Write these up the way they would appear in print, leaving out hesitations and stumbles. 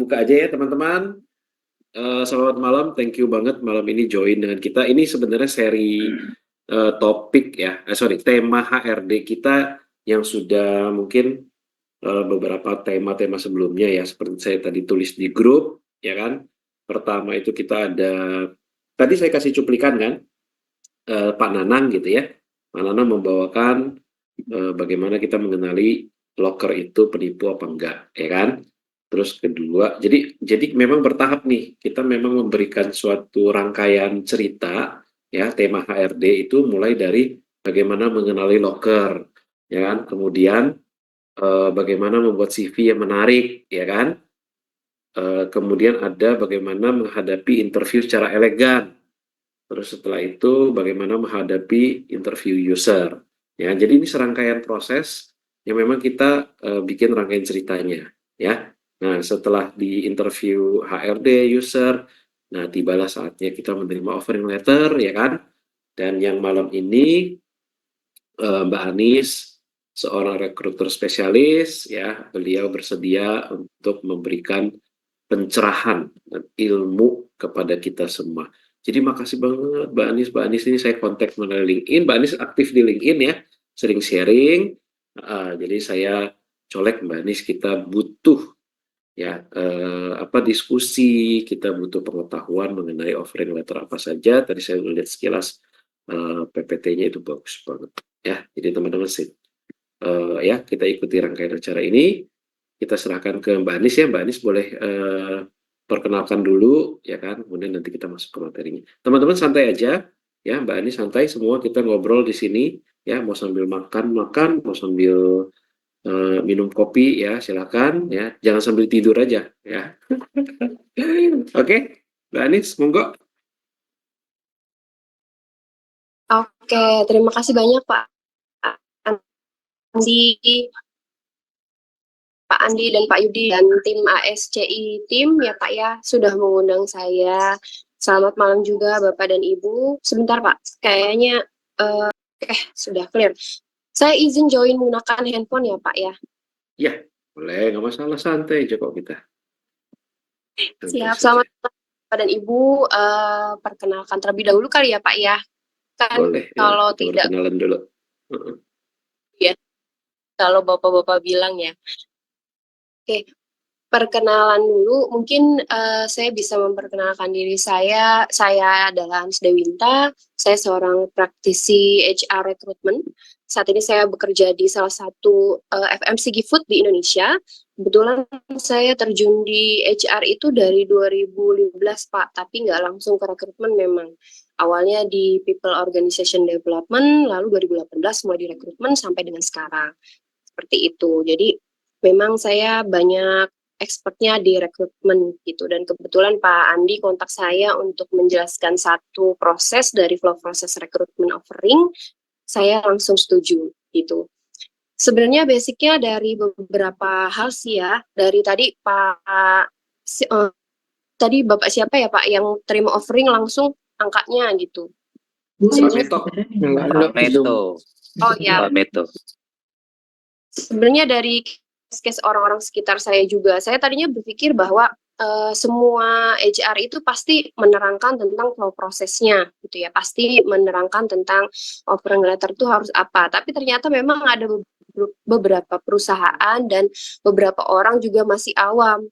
buka aja ya teman-teman. Selamat malam, thank you banget malam ini join dengan kita. Ini sebenarnya seri topik ya, tema HRD kita yang sudah mungkin beberapa tema-tema sebelumnya ya, seperti saya tadi tulis di grup, ya kan. Pertama itu kita ada, tadi saya kasih cuplikan kan, Pak Nanang gitu ya. Pak Nanang membawakan bagaimana kita mengenali locker itu penipu apa enggak, ya kan. Terus kedua, jadi memang bertahap nih, kita memang memberikan suatu rangkaian cerita, ya, tema HRD itu mulai dari bagaimana mengenali locker, ya kan, kemudian bagaimana membuat CV yang menarik, ya kan, kemudian ada bagaimana menghadapi interview secara elegan, terus setelah itu bagaimana menghadapi interview user, ya, jadi ini serangkaian proses yang memang kita bikin rangkaian ceritanya, ya. Nah, setelah di interview HRD, user, nah tibalah saatnya kita menerima offering letter, ya kan. Dan yang malam ini Mbak Anis, seorang rekruter spesialis, ya, beliau bersedia untuk memberikan pencerahan dan ilmu kepada kita semua. Jadi makasih banget Mbak Anis. Mbak Anis ini saya kontak melalui LinkedIn. Mbak Anis aktif di LinkedIn ya, sering sharing. Jadi saya colek Mbak Anis, kita butuh ya diskusi, kita butuh pengetahuan mengenai offering letter apa saja. Tadi saya lihat sekilas PPT-nya itu bagus banget ya. Jadi teman-teman sih ya, kita ikuti rangkaian acara ini. Kita serahkan ke Mbak Anis ya. Mbak Anis boleh perkenalkan dulu ya kan, kemudian nanti kita masuk ke materinya. Teman-teman santai aja ya, Mbak Anis santai, semua kita ngobrol di sini ya, mau sambil makan, mau sambil minum kopi ya, silakan ya, jangan sambil tidur aja ya. Oke, Mbak Anis, monggo. Oke, terima kasih banyak Pak Andi, Pak Andi dan Pak Yudi dan tim ASCI tim ya Pak ya, sudah mengundang saya. Selamat malam juga Bapak dan Ibu. Sebentar Pak, kayaknya sudah clear. Saya izin join menggunakan handphone ya Pak ya. Ya, boleh, nggak masalah, santai aja kok kita. Siap, selamat malam Bapak dan Ibu. Perkenalkan terlebih dahulu kali ya Pak ya. Kan boleh, kalau kita tidak perkenalan dulu. ya, kalau Bapak-Bapak bilang ya. Oke, perkenalan dulu, mungkin saya bisa memperkenalkan diri saya. Saya adalah Hans Dewinta, saya seorang praktisi HR recruitment. Saat ini saya bekerja di salah satu FMCG food di Indonesia. Kebetulan saya terjun di HR itu dari 2015, Pak, tapi nggak langsung ke rekrutmen memang. Awalnya di People Organization Development, lalu 2018 mulai di rekrutmen sampai dengan sekarang. Seperti itu. Jadi memang saya banyak expertnya di rekrutmen gitu, dan kebetulan Pak Andi kontak saya untuk menjelaskan satu proses dari flow proses rekrutmen offering, saya langsung setuju gitu. Sebenarnya basicnya dari beberapa hal sih ya, dari tadi tadi Bapak siapa ya Pak yang terima offering langsung angkanya gitu. Pak Meto. Oh ya. Pak Meto. Sebenarnya dari case orang-orang sekitar saya juga, saya tadinya berpikir bahwa semua HR itu pasti menerangkan tentang flow prosesnya gitu ya, pasti menerangkan tentang offering letter itu harus apa, tapi ternyata memang ada beberapa perusahaan dan beberapa orang juga masih awam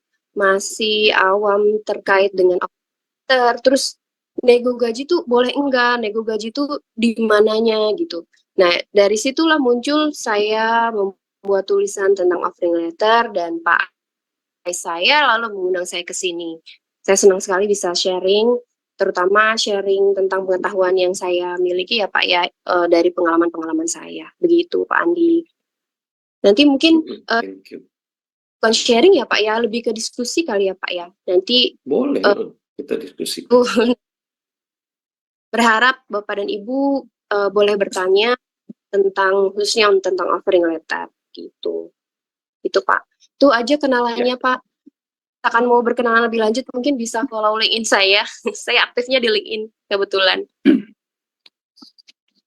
terkait dengan offering letter. Terus nego gaji tuh boleh enggak, nego gaji tuh di mananya gitu. Nah, dari situlah muncul saya membuat tulisan tentang offering letter, dan Pak saya lalu mengundang saya ke sini. Saya senang sekali bisa sharing, terutama sharing tentang pengetahuan yang saya miliki ya Pak ya, dari pengalaman-pengalaman saya. Begitu Pak Andi. Nanti mungkin bukan sharing ya Pak ya, lebih ke diskusi kali ya Pak ya. Nanti boleh kita diskusi. Berharap Bapak dan Ibu boleh bertanya tentang khususnya tentang offering letter gitu. Itu Pak. Itu aja kenalannya ya. Pak. Akan mau berkenalan lebih lanjut mungkin bisa follow LinkedIn saya. Saya aktifnya di LinkedIn kebetulan.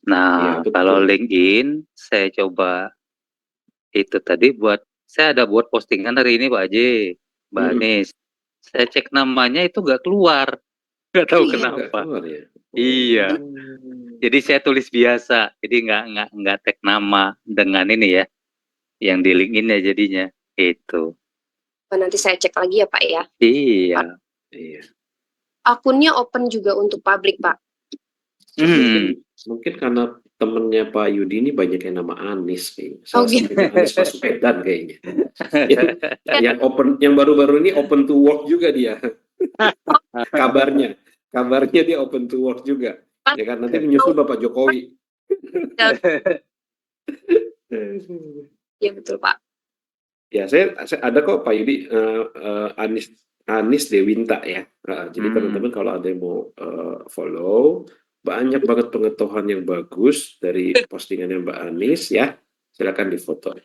Nah, ya, kalau LinkedIn saya coba itu tadi saya ada buat postingan hari ini Pak Haji, Mbak Anis. Saya cek namanya itu nggak keluar. Nggak tahu Iya. Nggak kenapa. keluar ya? Iya. Oh. Jadi saya tulis biasa. Jadi nggak tag nama dengan ini ya, yang di LinkedIn ya jadinya. Itu. Nanti saya cek lagi ya Pak ya. Iya. Iya. Akunnya open juga untuk publik Pak. Mungkin karena temennya Pak Yudi ini banyak yang nama Anis kayaknya. Oh, Salah gitu. satunya Anis Baswedan kayaknya. yang open, yang baru-baru ini open to work juga dia. Kabarnya dia open to work juga. Ya kan nanti menyusul Bapak Jokowi. Iya betul Pak. Ya saya ada kok Pak Yudi, Anis Dewinta ya. Jadi teman-teman kalau ada yang mau follow, banyak banget pengetahuan yang bagus dari postingannya Mbak Anis ya. Silakan difoto.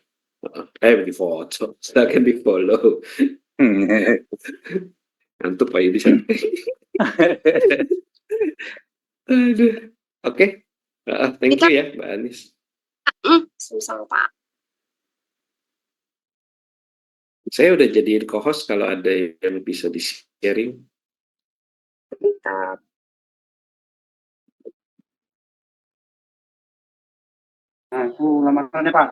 Silakan di follow. Ngantuk Pak Yudi. Oke. Thank you ya Mbak Anis. Sama-sama Pak. Saya udah jadiin co-host kalau ada yang bisa di-sharing. Mantap. Nah, itu lamarannya Pak.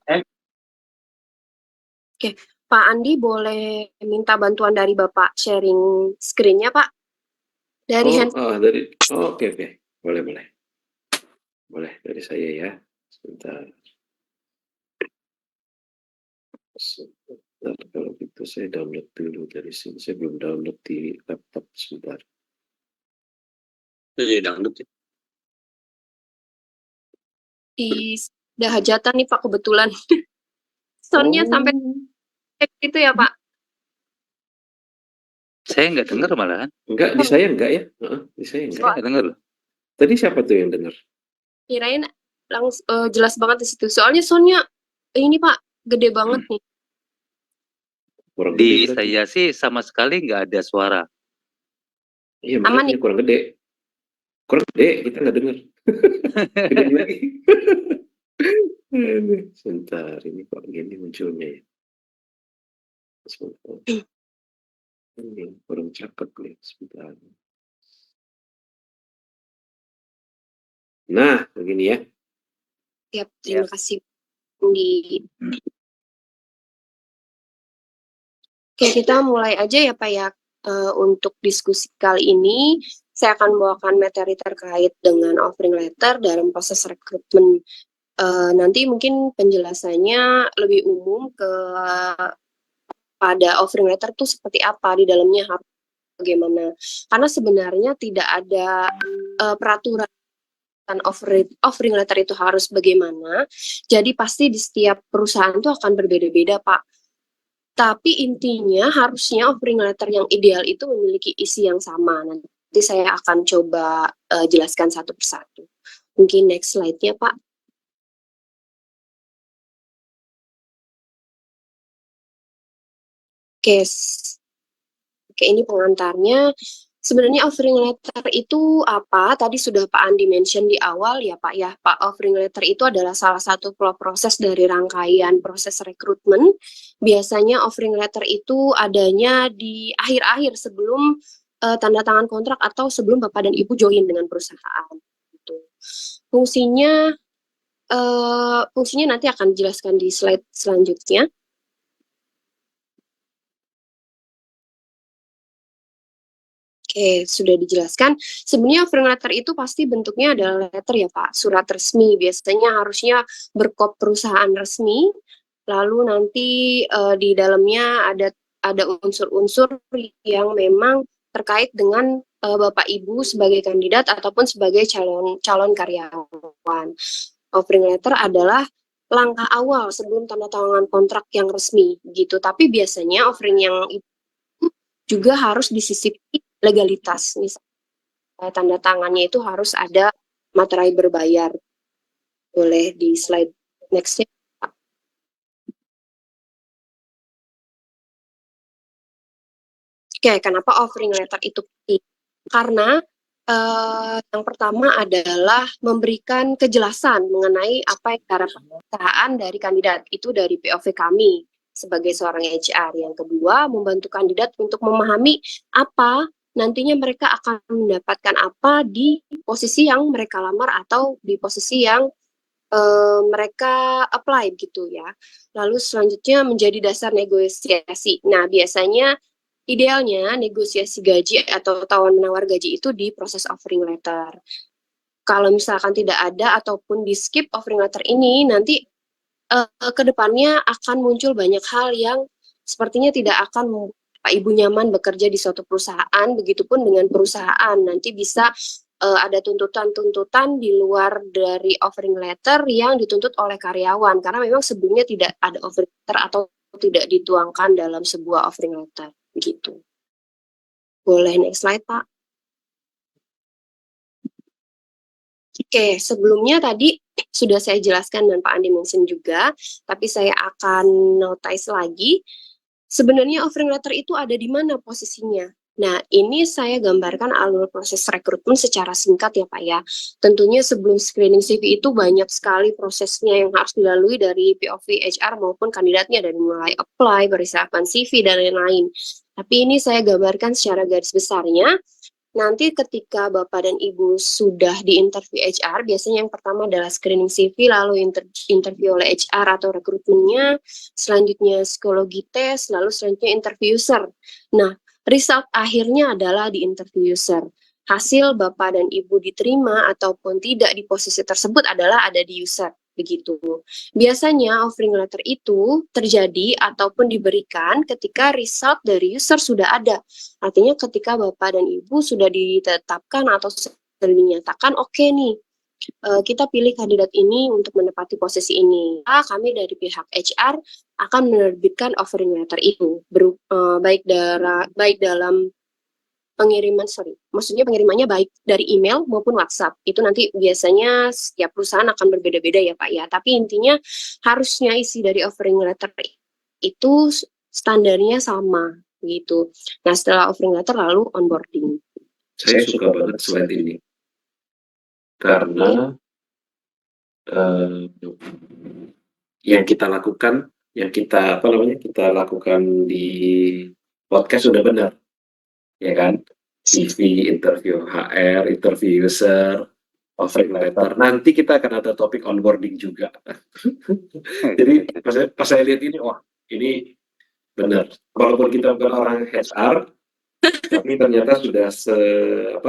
Oke, Pak Andi boleh minta bantuan dari Bapak sharing screen-nya Pak? Dari Oke. Boleh dari saya ya. Sebentar, kalau gitu saya download dulu dari sini. Saya belum download di laptop, sebentar. Download. Di udah hajatan nih Pak kebetulan. Soundnya sampai gitu ya Pak? Saya nggak dengar malahan. Enggak, di saya enggak ya? Di saya enggak. Saya nggak dengar loh. Tadi siapa tuh yang dengar? Kirain langsung jelas banget di situ. Soalnya soundnya ini Pak gede banget nih. Kurang Di gede berarti. saya sih sama sekali nggak ada suara. Iya, Aman makanya nih. kurang gede. Kurang gede, kita nggak dengar. Gede lagi. Sebentar, ini kok gini munculnya ya. Sebentar. Ini kurang cakep nih, sebentar. Nah, begini ya. Siap, terima kasih di. Oke, kita mulai aja ya Pak ya. Untuk diskusi kali ini, saya akan membawakan materi terkait dengan offering letter dalam proses rekrutmen. Nanti mungkin penjelasannya lebih umum pada offering letter itu seperti apa, di dalamnya harus bagaimana. Karena sebenarnya tidak ada peraturan offering letter itu harus bagaimana. Jadi pasti di setiap perusahaan itu akan berbeda-beda Pak. Tapi intinya harusnya offering letter yang ideal itu memiliki isi yang sama. Nanti saya akan coba jelaskan satu persatu. Mungkin next slide-nya Pak. Oke, ini pengantarnya. Sebenarnya offering letter itu apa? Tadi sudah Pak Andi mention di awal ya Pak ya. Pak, offering letter itu adalah salah satu proses dari rangkaian proses rekrutmen. Biasanya offering letter itu adanya di akhir-akhir sebelum tanda tangan kontrak atau sebelum Bapak dan Ibu join dengan perusahaan. Gitu. Fungsinya nanti akan dijelaskan di slide selanjutnya. Oke, sudah dijelaskan. Sebenarnya offering letter itu pasti bentuknya adalah letter ya Pak, surat resmi. Biasanya harusnya berkop perusahaan resmi. Lalu nanti di dalamnya ada unsur-unsur yang memang terkait dengan Bapak Ibu sebagai kandidat ataupun sebagai calon karyawan. Offering letter adalah langkah awal sebelum tanda tangan kontrak yang resmi gitu. Tapi biasanya offering yang itu juga harus disisipi legalitas. Misalnya tanda tangannya itu harus ada materai berbayar. Boleh di slide next-nya. Oke, kenapa offering letter itu penting? Karena yang pertama adalah memberikan kejelasan mengenai apa yang diharapkan perusahaan dari kandidat. Itu dari POV kami. sebagai seorang HR. Yang kedua, membantu kandidat untuk memahami apa nantinya mereka akan mendapatkan apa di posisi yang mereka lamar atau di posisi yang mereka apply gitu ya. Lalu selanjutnya menjadi dasar negosiasi. Nah, biasanya idealnya negosiasi gaji atau tawar-menawar gaji itu di proses offering letter. Kalau misalkan tidak ada ataupun di skip offering letter ini, nanti ke depannya akan muncul banyak hal yang sepertinya tidak akan membuat Pak Ibu nyaman bekerja di suatu perusahaan, begitupun dengan perusahaan. Nanti bisa ada tuntutan-tuntutan di luar dari offering letter yang dituntut oleh karyawan, karena memang sebelumnya tidak ada offering letter atau tidak dituangkan dalam sebuah offering letter. Begitu. Boleh next slide, Pak. Oke, sebelumnya tadi sudah saya jelaskan dan Pak Andi mention juga, tapi saya akan notice lagi. Sebenarnya offering letter itu ada di mana posisinya? Nah, ini saya gambarkan alur proses rekrutmen secara singkat ya Pak ya. Tentunya sebelum screening CV itu banyak sekali prosesnya yang harus dilalui dari POV HR maupun kandidatnya, dari mulai apply, persiapan CV, dan lain-lain. Tapi ini saya gambarkan secara garis besarnya. Nanti ketika Bapak dan Ibu sudah di interview HR, biasanya yang pertama adalah screening CV, lalu interview oleh HR atau rekrutmennya, selanjutnya psikologi tes, lalu selanjutnya interview user. Nah, result akhirnya adalah di interview user. Hasil Bapak dan Ibu diterima ataupun tidak di posisi tersebut adalah ada di user. Begitu. Biasanya offering letter itu terjadi ataupun diberikan ketika result dari user sudah ada. Artinya ketika Bapak dan Ibu sudah ditetapkan atau sudah dinyatakan oke nih, kita pilih kandidat ini untuk menempati posisi ini. Kami dari pihak HR akan menerbitkan offering letter itu, baik dalam pengirimannya baik dari email maupun WhatsApp. Itu nanti biasanya setiap perusahaan akan berbeda-beda ya Pak ya. Tapi intinya harusnya isi dari offering letter itu standarnya sama gitu. Nah, setelah offering letter lalu onboarding. Saya suka banget slide ini karena yang kita lakukan, kita lakukan di podcast sudah benar, ya kan? CV, interview HR, interview user, offering letter. Nanti kita akan ada topik onboarding juga. Jadi pas saya lihat ini, wah ini benar. Walaupun kita bukan orang HR, tapi ternyata sudah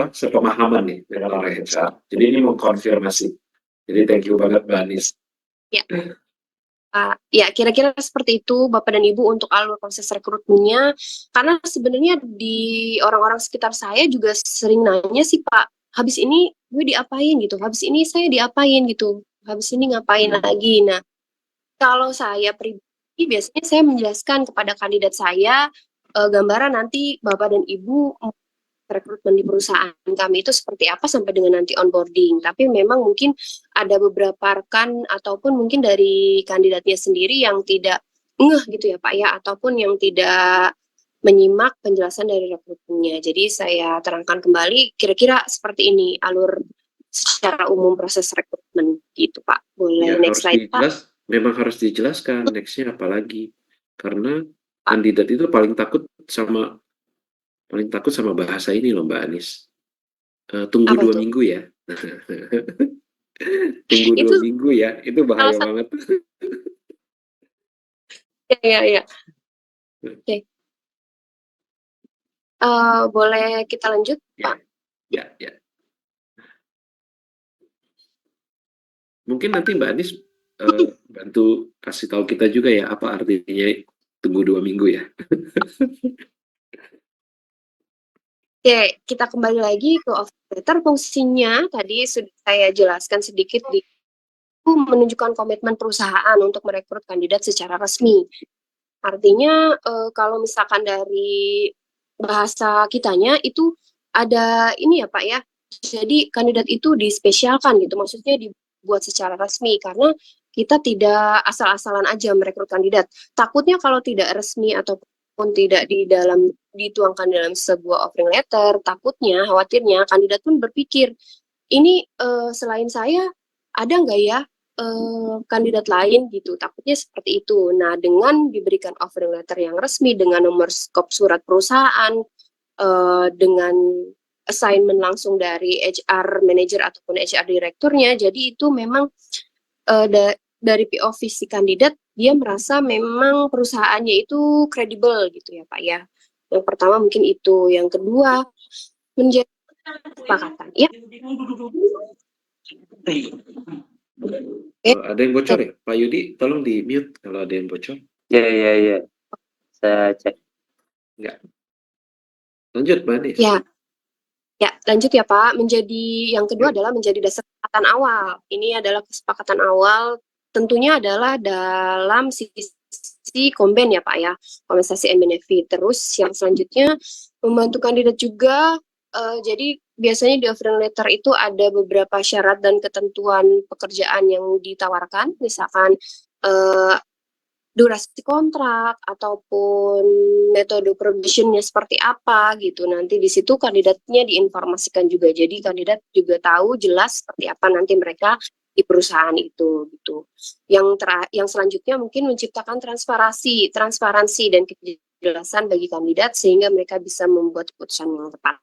sepemahaman nih dengan orang HR. Jadi ini mengkonfirmasi. Jadi thank you banget Mbak Anis. Ya. Ya, kira-kira seperti itu Bapak dan Ibu untuk alur proses rekrutmennya. Karena sebenarnya di orang-orang sekitar saya juga sering nanya sih Pak, habis ini gue diapain gitu, habis ini saya diapain gitu, habis ini ngapain lagi. Nah, kalau saya pribadi biasanya saya menjelaskan kepada kandidat saya gambaran nanti Bapak dan Ibu rekrutmen di perusahaan kami itu seperti apa sampai dengan nanti onboarding. Tapi memang mungkin ada beberapa rekan ataupun mungkin dari kandidatnya sendiri yang tidak ngeh gitu ya Pak ya, ataupun yang tidak menyimak penjelasan dari rekrutmennya. Jadi saya terangkan kembali kira-kira seperti ini alur secara umum proses rekrutmen gitu Pak. Boleh Ya, next slide Pak. Memang harus dijelaskan nextnya apa lagi, karena kandidat itu paling takut sama bahasa ini loh Mbak Anis. Tunggu Apa 2 tuh? minggu ya. Tunggu 2 minggu ya, itu bahaya banget. Ya. Oke. Boleh kita lanjut Pak? Ya. Mungkin nanti Mbak Anis bantu kasih tahu kita juga ya apa artinya tunggu 2 minggu ya. Oke, kita kembali lagi ke offering letter. Fungsinya tadi sudah saya jelaskan sedikit di menunjukkan komitmen perusahaan untuk merekrut kandidat secara resmi. Artinya kalau misalkan dari bahasa kitanya itu ada ini ya Pak ya. Jadi kandidat itu dispesialkan gitu, maksudnya dibuat secara resmi karena kita tidak asal-asalan aja merekrut kandidat. Takutnya kalau tidak resmi ataupun tidak dituangkan dalam sebuah offering letter, khawatirnya kandidat pun berpikir ini selain saya ada nggak ya kandidat lain gitu. Takutnya seperti itu. Nah, dengan diberikan offering letter yang resmi dengan nomor skop surat perusahaan, dengan assignment langsung dari HR manager ataupun HR direkturnya, jadi itu memang dari POV si kandidat dia merasa memang perusahaannya itu kredibel gitu ya Pak ya. Yang pertama mungkin itu, yang kedua menjadi kesepakatan. Ya. Ada yang bocor ya? Pak Yudi, tolong di mute kalau ada yang bocor. Ya. Saya cek. Enggak. Lanjut, Mbak Anis. Ya, lanjut ya Pak. Menjadi yang kedua adalah menjadi dasar kesepakatan awal. Ini adalah kesepakatan awal, tentunya adalah dalam sisi komben ya Pak ya, kompensasi and benefit. Terus yang selanjutnya membantu kandidat juga. Jadi biasanya di offering letter itu ada beberapa syarat dan ketentuan pekerjaan yang ditawarkan, misalkan durasi kontrak ataupun metode probationnya seperti apa gitu. Nanti di situ kandidatnya diinformasikan juga. Jadi kandidat juga tahu jelas seperti apa nanti mereka di perusahaan itu gitu. Yang selanjutnya mungkin menciptakan transparansi dan kejelasan bagi kandidat sehingga mereka bisa membuat keputusan yang tepat.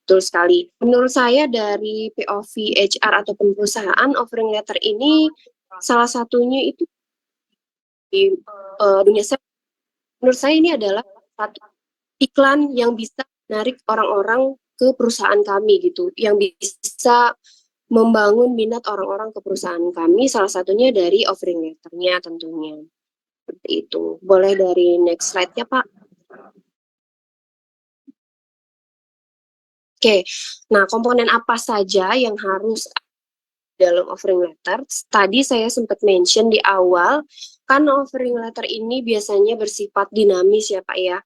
Betul sekali. Menurut saya dari POV HR ataupun perusahaan, offering letter ini salah satunya itu di dunia saya, menurut saya ini adalah satu iklan yang bisa menarik orang-orang ke perusahaan kami gitu, yang bisa membangun minat orang-orang ke perusahaan kami, salah satunya dari offering letternya tentunya. Seperti itu. Boleh dari next slide-nya Pak. Oke, nah komponen apa saja yang harus dalam offering letter? Tadi saya sempat mention di awal, karena offering letter ini biasanya bersifat dinamis ya Pak ya.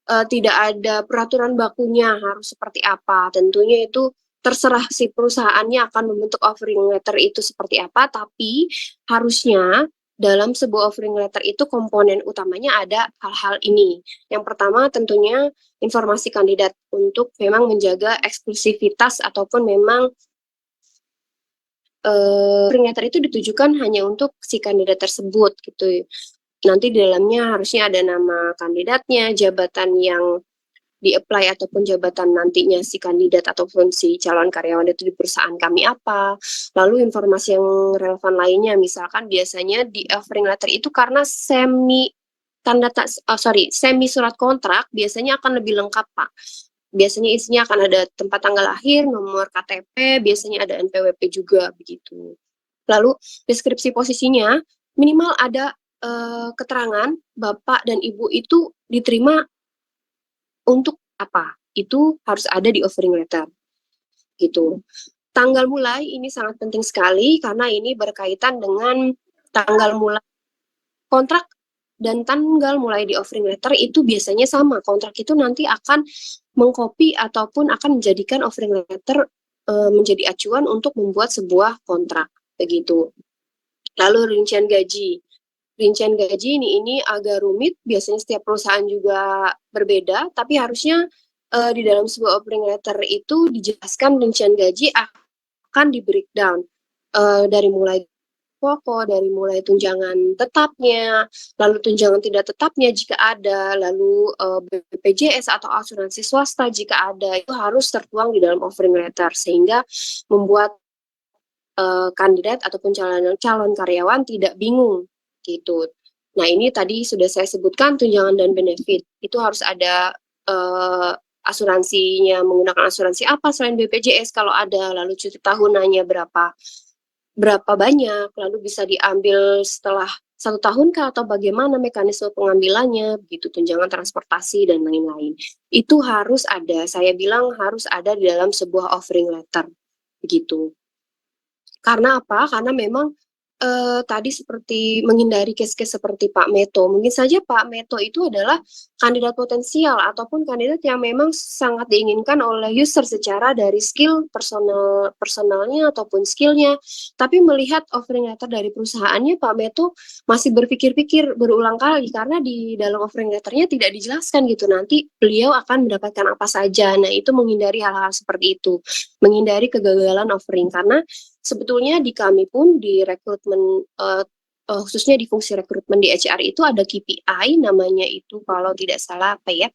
Tidak ada peraturan bakunya harus seperti apa. Tentunya itu terserah si perusahaannya akan membentuk offering letter itu seperti apa, tapi harusnya dalam sebuah offering letter itu komponen utamanya ada hal-hal ini. Yang pertama tentunya informasi kandidat untuk memang menjaga eksklusivitas ataupun memang offering letter itu ditujukan hanya untuk si kandidat tersebut gitu. Nanti di dalamnya harusnya ada nama kandidatnya, jabatan yang di-apply ataupun jabatan nantinya si kandidat ataupun si calon karyawan itu di perusahaan kami apa. Lalu informasi yang relevan lainnya, misalkan biasanya di offering letter itu karena semi surat kontrak biasanya akan lebih lengkap Pak. Biasanya isinya akan ada tempat tanggal lahir, nomor KTP, biasanya ada NPWP juga begitu. Lalu deskripsi posisinya minimal ada keterangan Bapak dan Ibu itu diterima untuk apa? Itu harus ada di offering letter. Gitu. Tanggal mulai ini sangat penting sekali karena ini berkaitan dengan tanggal mulai kontrak dan tanggal mulai di offering letter itu biasanya sama. Kontrak itu nanti akan mengcopy ataupun akan menjadikan offering letter menjadi acuan untuk membuat sebuah kontrak. Begitu. Lalu rincian gaji. Rincian gaji ini agak rumit, biasanya setiap perusahaan juga berbeda, tapi harusnya di dalam sebuah offering letter itu dijelaskan rincian gaji akan di breakdown dari mulai pokok, dari mulai tunjangan tetapnya, lalu tunjangan tidak tetapnya jika ada, lalu BPJS atau asuransi swasta jika ada, itu harus tertuang di dalam offering letter sehingga membuat kandidat ataupun calon karyawan tidak bingung gitu. Nah ini tadi sudah saya sebutkan tunjangan dan benefit itu harus ada asuransinya, menggunakan asuransi apa selain BPJS kalau ada, lalu cuti tahunannya berapa banyak, lalu bisa diambil setelah 1 tahun kah atau bagaimana mekanisme pengambilannya, begitu, tunjangan transportasi dan lain-lain. Itu harus ada, saya bilang harus ada di dalam sebuah offering letter begitu. Karena apa? Karena memang tadi seperti menghindari case-case seperti Pak Meto. Mungkin saja Pak Meto itu adalah kandidat potensial ataupun kandidat yang memang sangat diinginkan oleh user secara dari skill personalnya ataupun skillnya. Tapi melihat offering letter dari perusahaannya, Pak Meto masih berpikir-pikir berulang kali karena di dalam offering letternya tidak dijelaskan gitu. Nanti beliau akan mendapatkan apa saja. Nah itu menghindari hal-hal seperti itu. Menghindari kegagalan offering karena sebetulnya di kami pun di rekrutmen khususnya di fungsi rekrutmen di HR itu ada KPI namanya itu kalau tidak salah apa ya,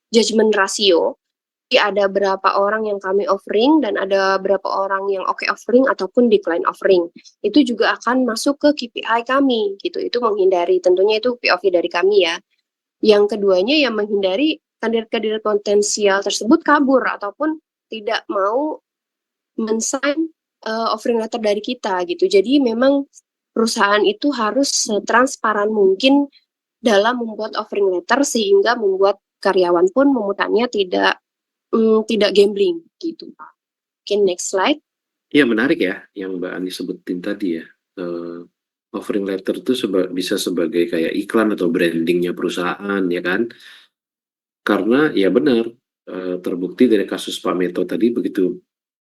judgment ratio. Jadi ada berapa orang yang kami offering dan ada berapa orang yang oke offering ataupun decline offering. Itu juga akan masuk ke KPI kami gitu. Itu menghindari tentunya itu POV dari kami ya. Yang keduanya yang menghindari kandidat-kandidat potensial tersebut kabur ataupun tidak mau men-sign offering letter dari kita gitu. Jadi memang perusahaan itu harus transparan mungkin dalam membuat offering letter sehingga membuat karyawan pun memutarnya tidak gambling gitu Pak. Oke, next slide. Iya menarik ya yang Mbak Ani sebutin tadi ya. Offering letter itu bisa sebagai kayak iklan atau brandingnya perusahaan ya kan. Karena ya benar terbukti dari kasus Pak Meto tadi begitu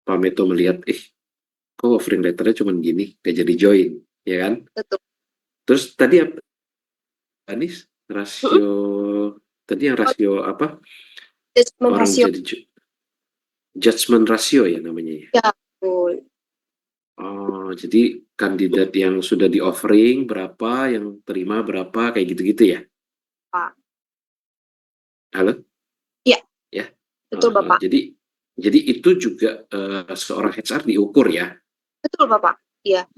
Pak Meto melihat kok offering letternya cuma gini gak jadi join ya kan. Betul. Terus tadi apa Anis rasio tadi yang rasio apa Judgment orang ratio. jadi judgment ratio ya namanya ya. Ya, betul. Oh, jadi kandidat yang sudah di offering berapa, yang terima berapa, kayak gitu-gitu ya? Pak. Halo? Iya. Ya. Betul Bapak. Jadi itu juga seorang HR diukur ya? Betul Bapak. Iya.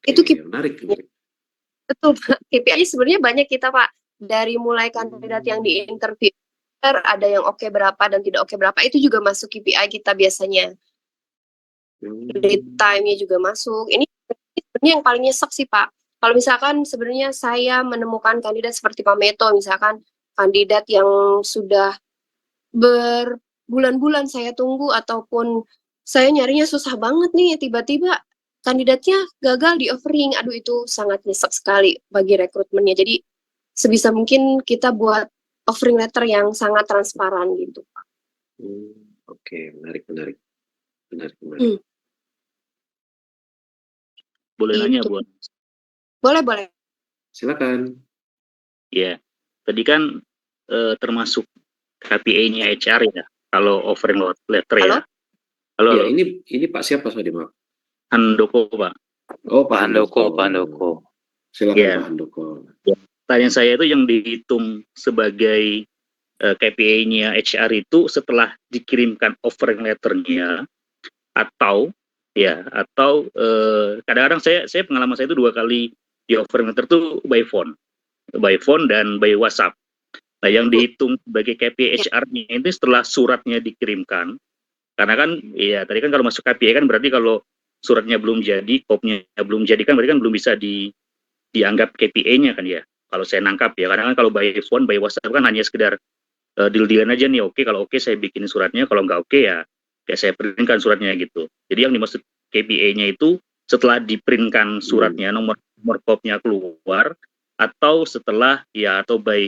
Itu menarik. Betul Pak. KPI sebenarnya banyak kita Pak. Dari mulai kandidat yang di interview ada yang oke berapa dan tidak oke berapa itu juga masuk KPI kita biasanya. Lead time-nya juga masuk. Ini sebenarnya yang paling nyesek sih Pak. Kalau misalkan sebenarnya saya menemukan kandidat seperti Pak Meto, misalkan kandidat yang sudah berbulan-bulan saya tunggu ataupun saya nyarinya susah banget nih, tiba-tiba kandidatnya gagal di offering. Aduh itu sangat nyesek sekali bagi rekrutmennya. Jadi sebisa mungkin kita buat offering letter yang sangat transparan gitu Pak. Oke, menarik. Boleh Gitu. nanya, Bu? Boleh. Silakan. Ya, tadi kan termasuk KPI-nya HR ya, kalau offering letter ya. Halo. Ya, ini Pak siapa tadi, Maaf? Handoko, Pak. Oh, Pak Handoko. Silakan Ya. Pak Handoko. Ya. Tanya saya itu yang dihitung sebagai KPI-nya HR itu setelah dikirimkan offering letter-nya atau kadang-kadang saya pengalaman saya itu 2 kali di offering letter tuh by phone dan by WhatsApp. Nah, yang dihitung sebagai KPI HR-nya itu setelah suratnya dikirimkan. Karena kan ya tadi kan kalau masuk KPI kan berarti kalau suratnya belum jadi, kopnya belum jadi kan berarti kan belum bisa dianggap KPI-nya kan ya. Kalau saya nangkap ya, karena kan kalau by phone, by WhatsApp kan hanya sekedar deal-dealan aja nih. Oke, kalau oke saya bikin suratnya, kalau nggak oke ya saya printkan suratnya gitu. Jadi yang dimaksud KPI-nya itu setelah diprintkan suratnya, nomor kopnya keluar, atau setelah atau by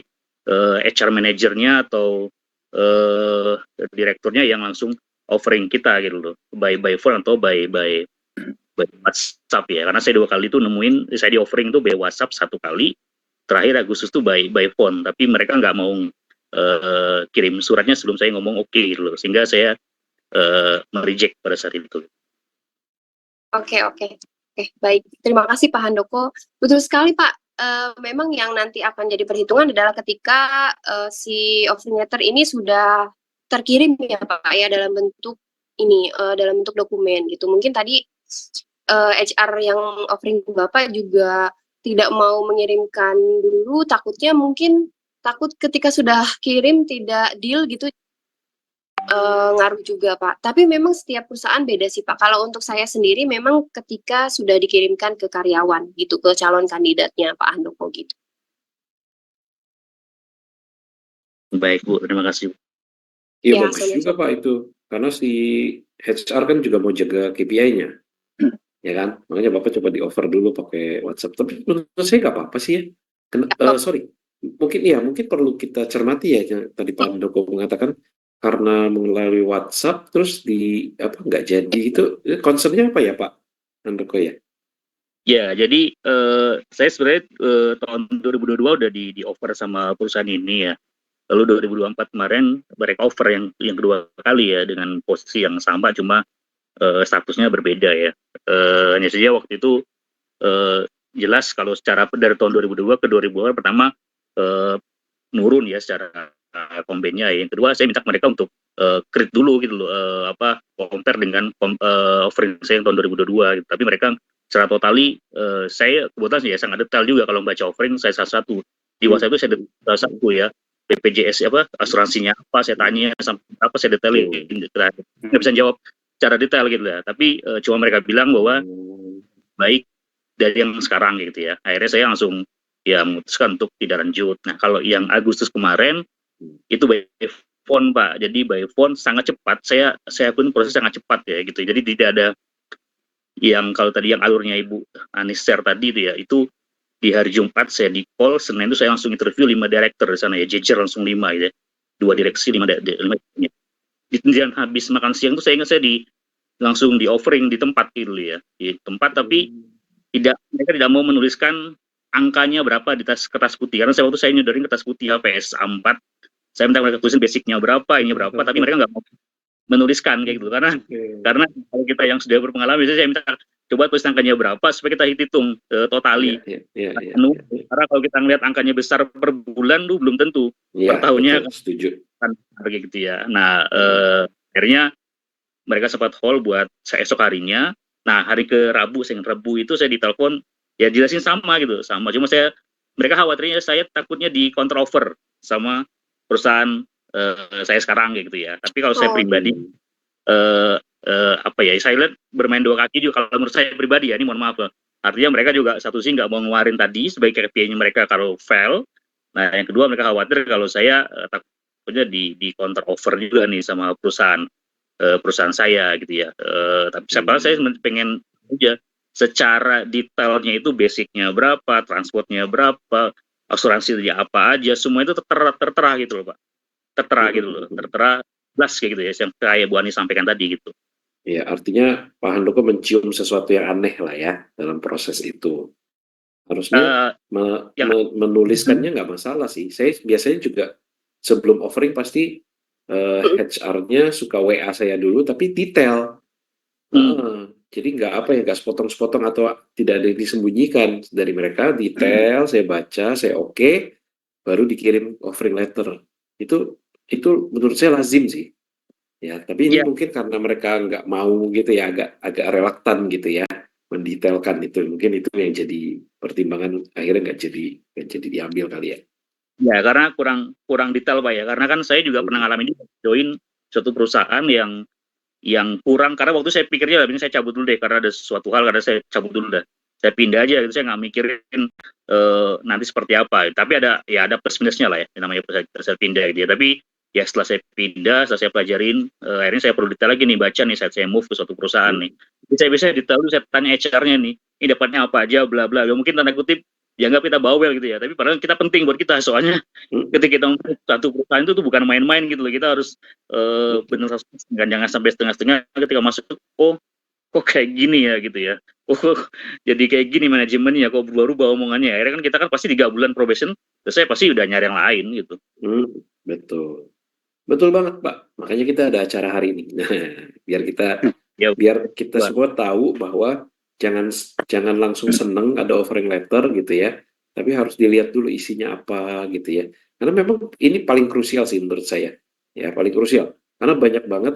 HR manajernya atau direkturnya yang langsung offering kita gitu loh, by phone atau by WhatsApp ya. Karena saya 2 kali itu nemuin saya di offering tuh by WhatsApp 1 kali, terakhir Agustus tuh by phone, tapi mereka nggak mau kirim suratnya sebelum saya ngomong oke gitu loh, sehingga saya mereject pada saat itu. Oke, baik. Terima kasih Pak Handoko. Betul sekali Pak. Memang yang nanti akan jadi perhitungan adalah ketika si offering letter ini sudah terkirim ya Pak ya dalam bentuk dokumen gitu. Mungkin tadi HR yang offering Bapak juga tidak mau mengirimkan dulu, takut ketika sudah kirim tidak deal gitu. Ngaruh juga Pak. Tapi memang setiap perusahaan beda sih Pak. Kalau untuk saya sendiri memang ketika sudah dikirimkan ke karyawan gitu, ke calon kandidatnya Pak Handoko gitu. Baik Bu, terima kasih. Iya bagus juga Pak itu. Karena si HR kan juga mau jaga KPI-nya. Ya kan? Makanya Bapak coba di offer dulu pakai WhatsApp. Tapi menurut saya nggak apa-apa sih ya. Sorry. Mungkin perlu kita cermati ya. Tadi Pak Handoko mengatakan karena melalui WhatsApp terus nggak jadi itu concernnya apa ya Pak Handoko ya? Ya, jadi saya sebenarnya tahun 2022 udah di offer sama perusahaan ini ya. Lalu 2024 kemarin mereka offer yang kedua kali ya dengan posisi yang sama, cuma statusnya berbeda ya. Hanya saja waktu itu jelas kalau secara dari tahun 2002 ke 2004 pertama nurun ya secara kombennya. Yang kedua saya minta mereka untuk create dulu gitu loh, compare dengan offering saya yang tahun 2022 gitu. Tapi mereka secara totali saya kebetulan ya sangat detail juga kalau membaca offering saya satu-satu. Di WhatsApp itu saya detail satu ya. BPJS asuransinya apa saya tanya sampai apa saya detailin, nggak bisa jawab secara detail gitu ya. Tapi cuma mereka bilang bahwa baik dari yang sekarang gitu ya. Akhirnya saya langsung ya memutuskan untuk tidak lanjut. Nah kalau yang Agustus kemarin itu by phone Pak. Jadi by phone sangat cepat. Saya pun proses sangat cepat ya gitu. Jadi tidak ada yang kalau tadi yang alurnya Ibu Anis share tadi itu ya, itu di hari Jumat saya di call, Senin itu saya langsung interview 5 director di sana ya, jejer langsung 5 gitu ya. 2 direksi 5 ya. Dan habis makan siang itu saya ingat saya langsung di offering di tempat gitu ya. Di tempat tapi mereka tidak mau menuliskan angkanya berapa di kertas putih, karena waktu saya nyodorin kertas putih HPS A4, saya minta mereka tulisin basicnya berapa, ini berapa, tapi mereka nggak mau menuliskan kayak gitu, karena kalau kita yang sudah berpengalaman biasanya saya minta coba tulis angkanya berapa supaya kita hitung totali. Karena kalau kita ngelihat angkanya besar per bulan tuh belum tentu per tahunnya. Setuju. Kan gitu ya. Nah akhirnya mereka sempat call buat saya esok harinya. Nah hari ke Rabu itu saya ditelepon ya jelasin sama gitu, sama cuma mereka khawatirnya saya takutnya di counter-offer sama perusahaan saya sekarang gitu ya. Tapi kalau saya pribadi saya lihat bermain dua kaki juga kalau menurut saya pribadi ya, ini mohon maaf artinya mereka juga satu sih nggak mau ngeluarin tadi sebagai KPI-nya mereka kalau fail. Nah yang kedua mereka khawatir kalau saya takutnya di counter offer juga nih sama perusahaan saya gitu ya. Tapi saya pengen aja secara detailnya itu basicnya berapa, transportnya berapa, asuransinya apa aja, semua itu tertera gitu loh Pak. Tertera gitu loh, tertera jelas kayak gitu ya, yang kayak Bu Ani sampaikan tadi gitu. Ya, artinya Pak Handoko mencium sesuatu yang aneh lah ya dalam proses itu. Harusnya menuliskannya nggak masalah sih. Saya biasanya juga sebelum offering pasti HR-nya suka WA saya dulu, tapi detail. Jadi nggak sepotong-sepotong atau tidak ada yang disembunyikan dari mereka, detail, saya baca, saya oke, baru dikirim offering letter. Itu menurut saya lazim sih. Ya, tapi ini mungkin karena mereka nggak mau gitu ya, agak relaktan gitu ya, mendetailkan itu. Mungkin itu yang jadi pertimbangan akhirnya nggak jadi diambil kali ya. Ya, karena kurang detail Pak ya. Karena kan saya juga pernah ngalamin join suatu perusahaan yang kurang, karena waktu saya pikirnya ini saya cabut dulu deh karena ada sesuatu hal, karena saya cabut dulu dah. Saya pindah aja gitu, saya nggak mikirin nanti seperti apa. Tapi ada plus minusnya lah ya, namanya saya pindah gitu ya. Tapi ya setelah saya pindah, setelah saya pelajarin, akhirnya saya perlu detail lagi nih, baca nih saat saya move ke suatu perusahaan nih. Jadi saya bisa detail dulu, saya tanya HR-nya nih, ini dapatnya apa aja, bla bla. Ya, mungkin tanda kutip dianggap kita bawel gitu ya, tapi padahal kita penting buat kita, soalnya ketika kita move satu perusahaan itu tuh bukan main-main gitu loh, kita harus benar jangan sampai setengah-setengah ketika masuk, kok kayak gini ya gitu ya, jadi kayak gini manajemennya, kok berubah-ubah omongannya. Akhirnya kan kita kan pasti 3 bulan probation, terus saya pasti udah nyari yang lain gitu. Betul banget Pak, makanya kita ada acara hari ini. biar kita semua tahu bahwa jangan langsung seneng ada offering letter gitu ya, tapi harus dilihat dulu isinya apa gitu ya, karena memang ini paling krusial sih menurut saya ya, paling krusial karena banyak banget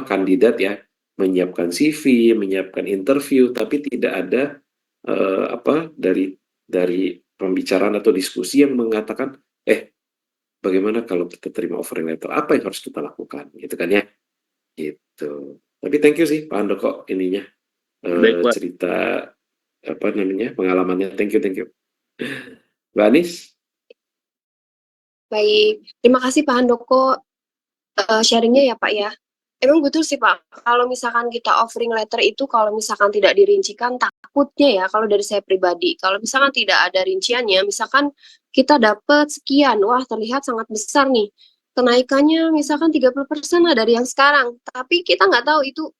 kandidat ya menyiapkan CV, menyiapkan interview, tapi tidak ada dari pembicaraan atau diskusi yang mengatakan bagaimana kalau kita terima offering letter, apa yang harus kita lakukan gitu kan ya, gitu. Tapi thank you sih Pak Handoko ininya cerita pengalamannya, thank you Mbak Anis. Baik, terima kasih Pak Handoko sharingnya ya Pak ya. Emang betul sih Pak, kalau misalkan kita offering letter itu kalau misalkan tidak dirincikan, takutnya ya kalau dari saya pribadi, kalau misalkan tidak ada rinciannya, misalkan kita dapat sekian, wah terlihat sangat besar nih, kenaikannya misalkan 30% lah dari yang sekarang, tapi kita nggak tahu itu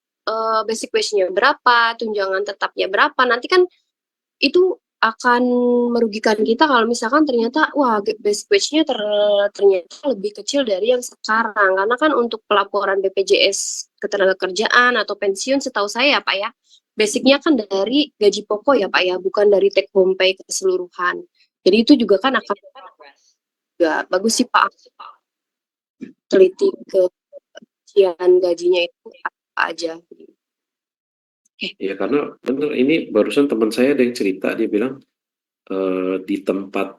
basic wage-nya berapa, tunjangan tetapnya berapa, nanti kan itu akan merugikan kita kalau misalkan ternyata wah basic wage-nya ternyata lebih kecil dari yang sekarang. Karena kan untuk pelaporan BPJS ketenagakerjaan atau pensiun setahu saya ya Pak ya, basicnya kan dari gaji pokok ya Pak ya, bukan dari take home pay keseluruhan. Jadi itu juga kan akan juga bagus sih Pak, teliti ke gajinya itu apa aja. Ya karena bener ini barusan teman saya ada yang cerita, dia bilang di tempat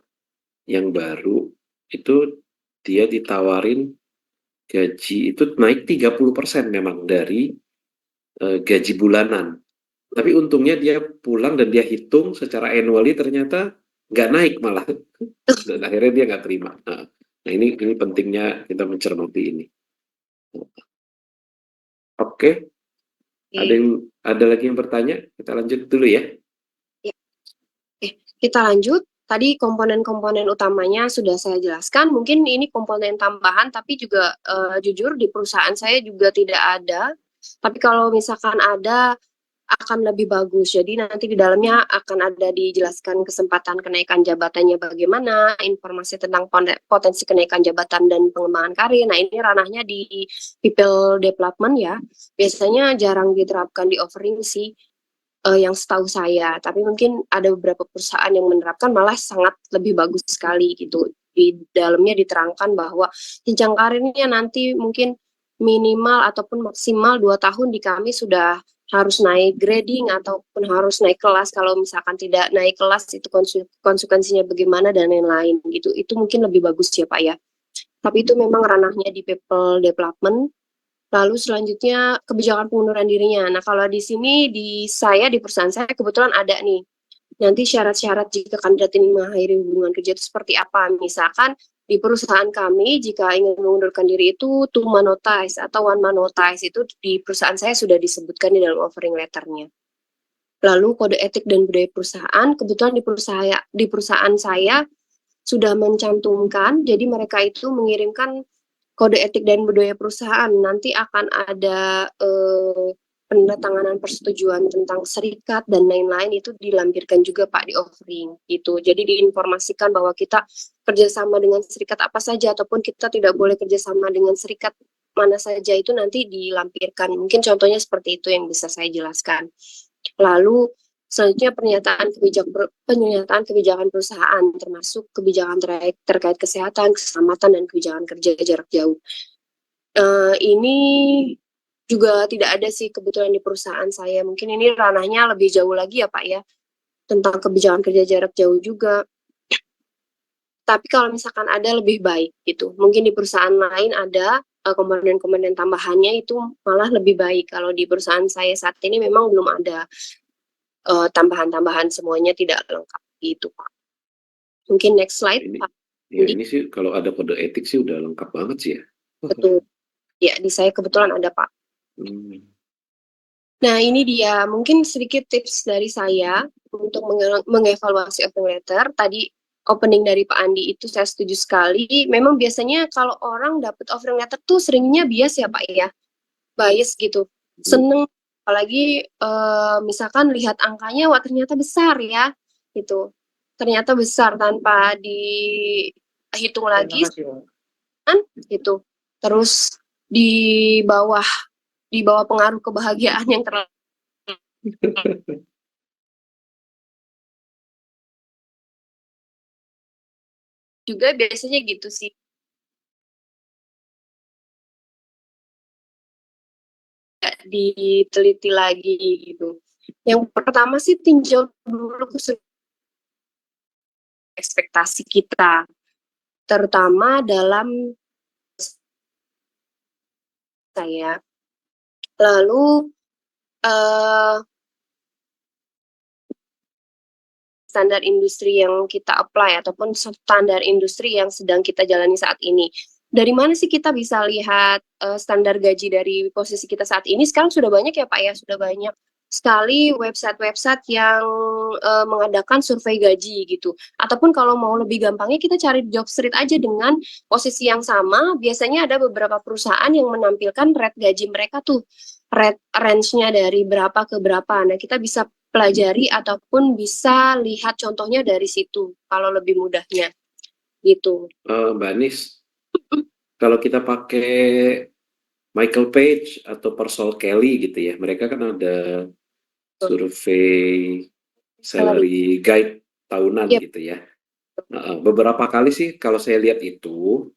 yang baru itu dia ditawarin gaji itu naik 30% memang dari gaji bulanan. Tapi untungnya dia pulang dan dia hitung secara annually ternyata nggak naik malah. Dan akhirnya dia nggak terima. Nah ini pentingnya kita mencermati ini. Oke. Ada lagi yang bertanya? Kita lanjut dulu ya. Kita lanjut. Tadi komponen-komponen utamanya sudah saya jelaskan. Mungkin ini komponen tambahan, tapi juga jujur di perusahaan saya juga tidak ada. Tapi kalau misalkan ada, akan lebih bagus. Jadi nanti di dalamnya akan ada dijelaskan kesempatan kenaikan jabatannya bagaimana, informasi tentang potensi kenaikan jabatan dan pengembangan karir. Nah ini ranahnya di people development ya. Biasanya jarang diterapkan di offering sih. Yang setahu saya, tapi mungkin ada beberapa perusahaan yang menerapkan malah sangat lebih bagus sekali gitu. Di dalamnya diterangkan bahwa jenjang karirnya nanti mungkin minimal ataupun maksimal 2 tahun di kami sudah harus naik grading ataupun harus naik kelas. Kalau misalkan tidak naik kelas itu konsekuensinya bagaimana dan lain-lain gitu. Itu mungkin lebih bagus ya Pak ya. Tapi itu memang ranahnya di people development. Lalu selanjutnya kebijakan pengunduran dirinya. Nah, kalau di sini di perusahaan saya kebetulan ada nih. Nanti syarat-syarat jika kandidat ini mengakhiri hubungan kerja itu seperti apa? Misalkan di perusahaan kami jika ingin mengundurkan diri itu two man notice atau one man notice itu di perusahaan saya sudah disebutkan di dalam offering letternya. Lalu kode etik dan budaya perusahaan, kebetulan di perusahaan saya sudah mencantumkan, jadi mereka itu mengirimkan kode etik dan budaya perusahaan. Nanti akan ada penandatanganan persetujuan tentang serikat dan lain-lain itu dilampirkan juga Pak di offering gitu. Jadi diinformasikan bahwa kita kerjasama dengan serikat apa saja ataupun kita tidak boleh kerjasama dengan serikat mana saja itu nanti dilampirkan. Mungkin contohnya seperti itu yang bisa saya jelaskan. Lalu selanjutnya pernyataan kebijakan perusahaan termasuk kebijakan terkait kesehatan, keselamatan, dan kebijakan kerja jarak jauh. Ini juga tidak ada sih kebetulan di perusahaan saya. Mungkin ini ranahnya lebih jauh lagi ya Pak ya, tentang kebijakan kerja jarak jauh juga. Tapi kalau misalkan ada lebih baik gitu. Mungkin di perusahaan lain ada komponen-komponen tambahannya itu malah lebih baik. Kalau di perusahaan saya saat ini memang belum ada tambahan-tambahan, semuanya tidak lengkap gitu Pak. Mungkin next slide Pak. Ya ini sih kalau ada kode etik sih udah lengkap banget sih ya. Betul. Ya di saya kebetulan ada Pak. Nah ini dia mungkin sedikit tips dari saya untuk mengevaluasi offering letter. Tadi opening dari Pak Andi itu saya setuju sekali. Memang biasanya kalau orang dapat offering letter tuh seringnya bias ya Pak ya. Bias gitu. Seneng apalagi misalkan lihat angkanya wah ternyata besar ya gitu, ternyata besar tanpa dihitung lagi kan gitu, terus di bawah pengaruh kebahagiaan yang terlalu juga biasanya gitu sih. Diteliti lagi gitu. Yang pertama sih tinjau dulu ekspektasi kita, terutama dalam saya. Lalu standar industri yang kita apply ataupun standar industri yang sedang kita jalani saat ini. Dari mana sih kita bisa lihat standar gaji dari posisi kita saat ini? Sekarang sudah banyak ya Pak ya, sudah banyak sekali website-website yang mengadakan survei gaji gitu. Ataupun kalau mau lebih gampangnya kita cari job street aja dengan posisi yang sama. Biasanya ada beberapa perusahaan yang menampilkan rate gaji mereka tuh, rate range-nya dari berapa ke berapa. Nah kita bisa pelajari ataupun bisa lihat contohnya dari situ kalau lebih mudahnya gitu. Mbak Anis, kalau kita pakai Michael Page atau Parsons Kelly gitu ya, mereka kan ada survei salary guide tahunan Yep. gitu ya. Beberapa kali sih kalau saya lihat itu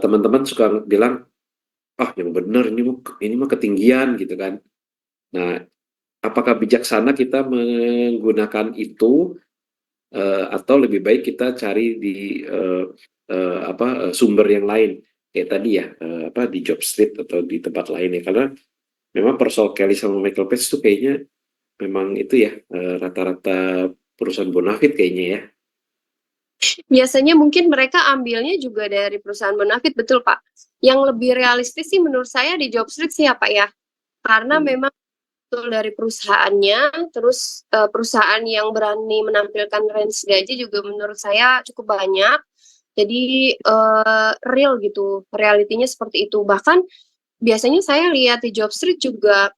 teman-teman suka bilang, yang benar ini mah ketinggian gitu kan. Nah, apakah bijaksana kita menggunakan itu atau lebih baik kita cari di sumber yang lain kayak tadi ya di Jobstreet atau di tempat lain ya, karena memang Parsons Kelly sama Michael Page itu kayaknya memang itu ya rata-rata perusahaan bonafit kayaknya ya. Biasanya mungkin mereka ambilnya juga dari perusahaan bonafit, betul Pak. Yang lebih realistis sih menurut saya di Jobstreet sih ya Pak ya. Karena memang betul dari perusahaannya, terus perusahaan yang berani menampilkan range gaji juga menurut saya cukup banyak. Jadi real gitu, realitinya seperti itu. Bahkan biasanya saya lihat di Jobstreet juga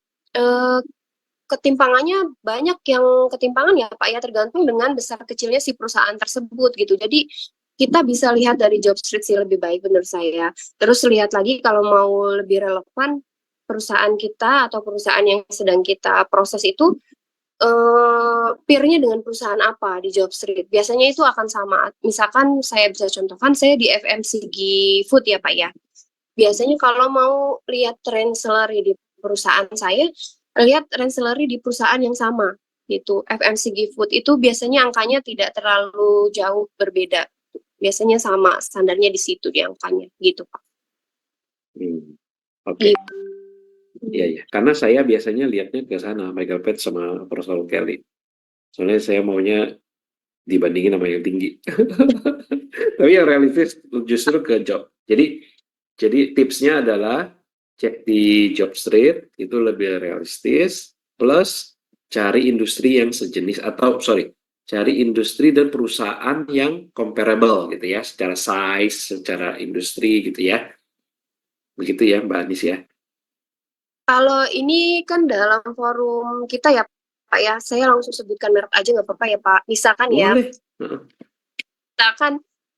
ketimpangannya banyak yang ketimpangan ya Pak ya, tergantung dengan besar kecilnya si perusahaan tersebut gitu. Jadi kita bisa lihat dari Jobstreet sih lebih baik menurut saya. Terus lihat lagi kalau mau lebih relevan perusahaan kita atau perusahaan yang sedang kita proses itu peer-nya dengan perusahaan apa di Jobstreet. Biasanya itu akan sama. Misalkan saya bisa contohkan saya di FMCG Food ya Pak ya. Biasanya kalau mau lihat trend salary di perusahaan saya, lihat range salary di perusahaan yang sama gitu. FMCG Food itu biasanya angkanya tidak terlalu jauh berbeda. Biasanya sama, standarnya di situ di angkanya gitu Pak. Oke. Iya. Karena saya biasanya lihatnya ke sana, Michael Page sama Parsons Kelly. Soalnya saya maunya dibandingin sama yang tinggi. Tapi yang realistis justru ke job. Jadi tipsnya adalah cek di Jobstreet itu lebih realistis, plus cari industri yang sejenis cari industri dan perusahaan yang comparable gitu ya, secara size, secara industri gitu ya. Begitu ya Mbak Anis ya. Kalau ini kan dalam forum kita ya Pak ya, saya langsung sebutkan merek aja nggak apa-apa ya Pak. Misalkan Boleh.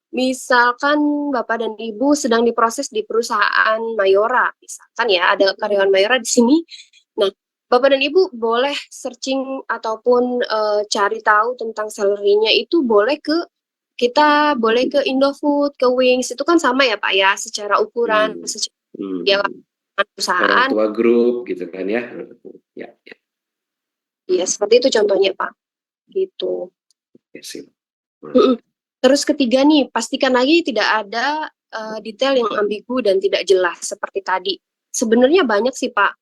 misalkan Bapak dan Ibu sedang diproses di perusahaan Mayora, misalkan ya ada karyawan Mayora di sini. Nah, Bapak dan Ibu boleh searching ataupun cari tahu tentang salary-nya itu boleh ke Indofood, ke Wings, itu kan sama ya Pak ya, secara ukuran, secara perusahaan. Orang tua grup gitu kan ya. Ya. Iya, seperti itu contohnya Pak. Gitu. Ya, sip. Terus ketiga nih, pastikan lagi tidak ada detail yang ambigu dan tidak jelas seperti tadi. Sebenarnya banyak sih Pak.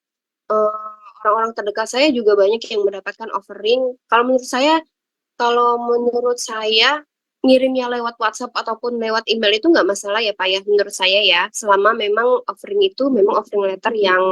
Orang-orang terdekat saya juga banyak yang mendapatkan offering. Kalau menurut saya ngirimnya lewat WhatsApp ataupun lewat email itu nggak masalah ya Pak ya, menurut saya ya. Selama memang offering itu memang offering letter yang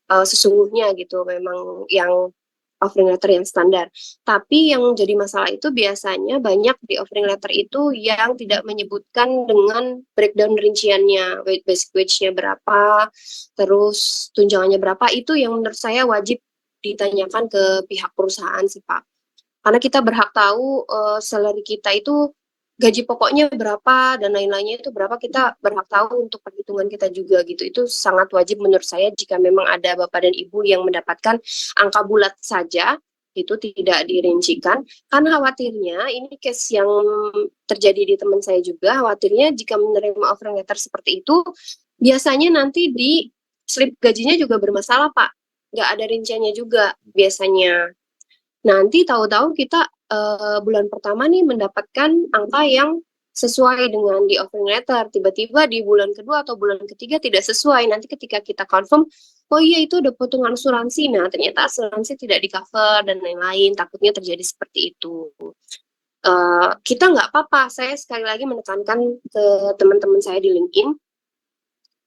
sesungguhnya gitu, memang yang offering letter yang standar. Tapi yang jadi masalah itu biasanya banyak di offering letter itu yang tidak menyebutkan dengan breakdown rinciannya, basic wage-nya berapa, terus tunjangannya berapa, itu yang menurut saya wajib ditanyakan ke pihak perusahaan sih Pak. Karena kita berhak tahu salary kita itu gaji pokoknya berapa dan lain-lainnya itu berapa, kita berhak tahu untuk perhitungan kita juga gitu. Itu sangat wajib menurut saya jika memang ada Bapak dan Ibu yang mendapatkan angka bulat saja, itu tidak dirincikan. Karena khawatirnya, ini case yang terjadi di teman saya juga, khawatirnya jika menerima offering letter seperti itu, biasanya nanti di slip gajinya juga bermasalah Pak. Nggak ada rinciannya juga biasanya. Nanti tahu-tahu kita bulan pertama nih mendapatkan angka yang sesuai dengan di offering letter, tiba-tiba di bulan kedua atau bulan ketiga tidak sesuai. Nanti ketika kita confirm, oh iya itu udah potongan asuransi, nah ternyata asuransi tidak di cover dan lain-lain, takutnya terjadi seperti itu. Kita nggak apa-apa, saya sekali lagi menekankan ke teman-teman saya di LinkedIn,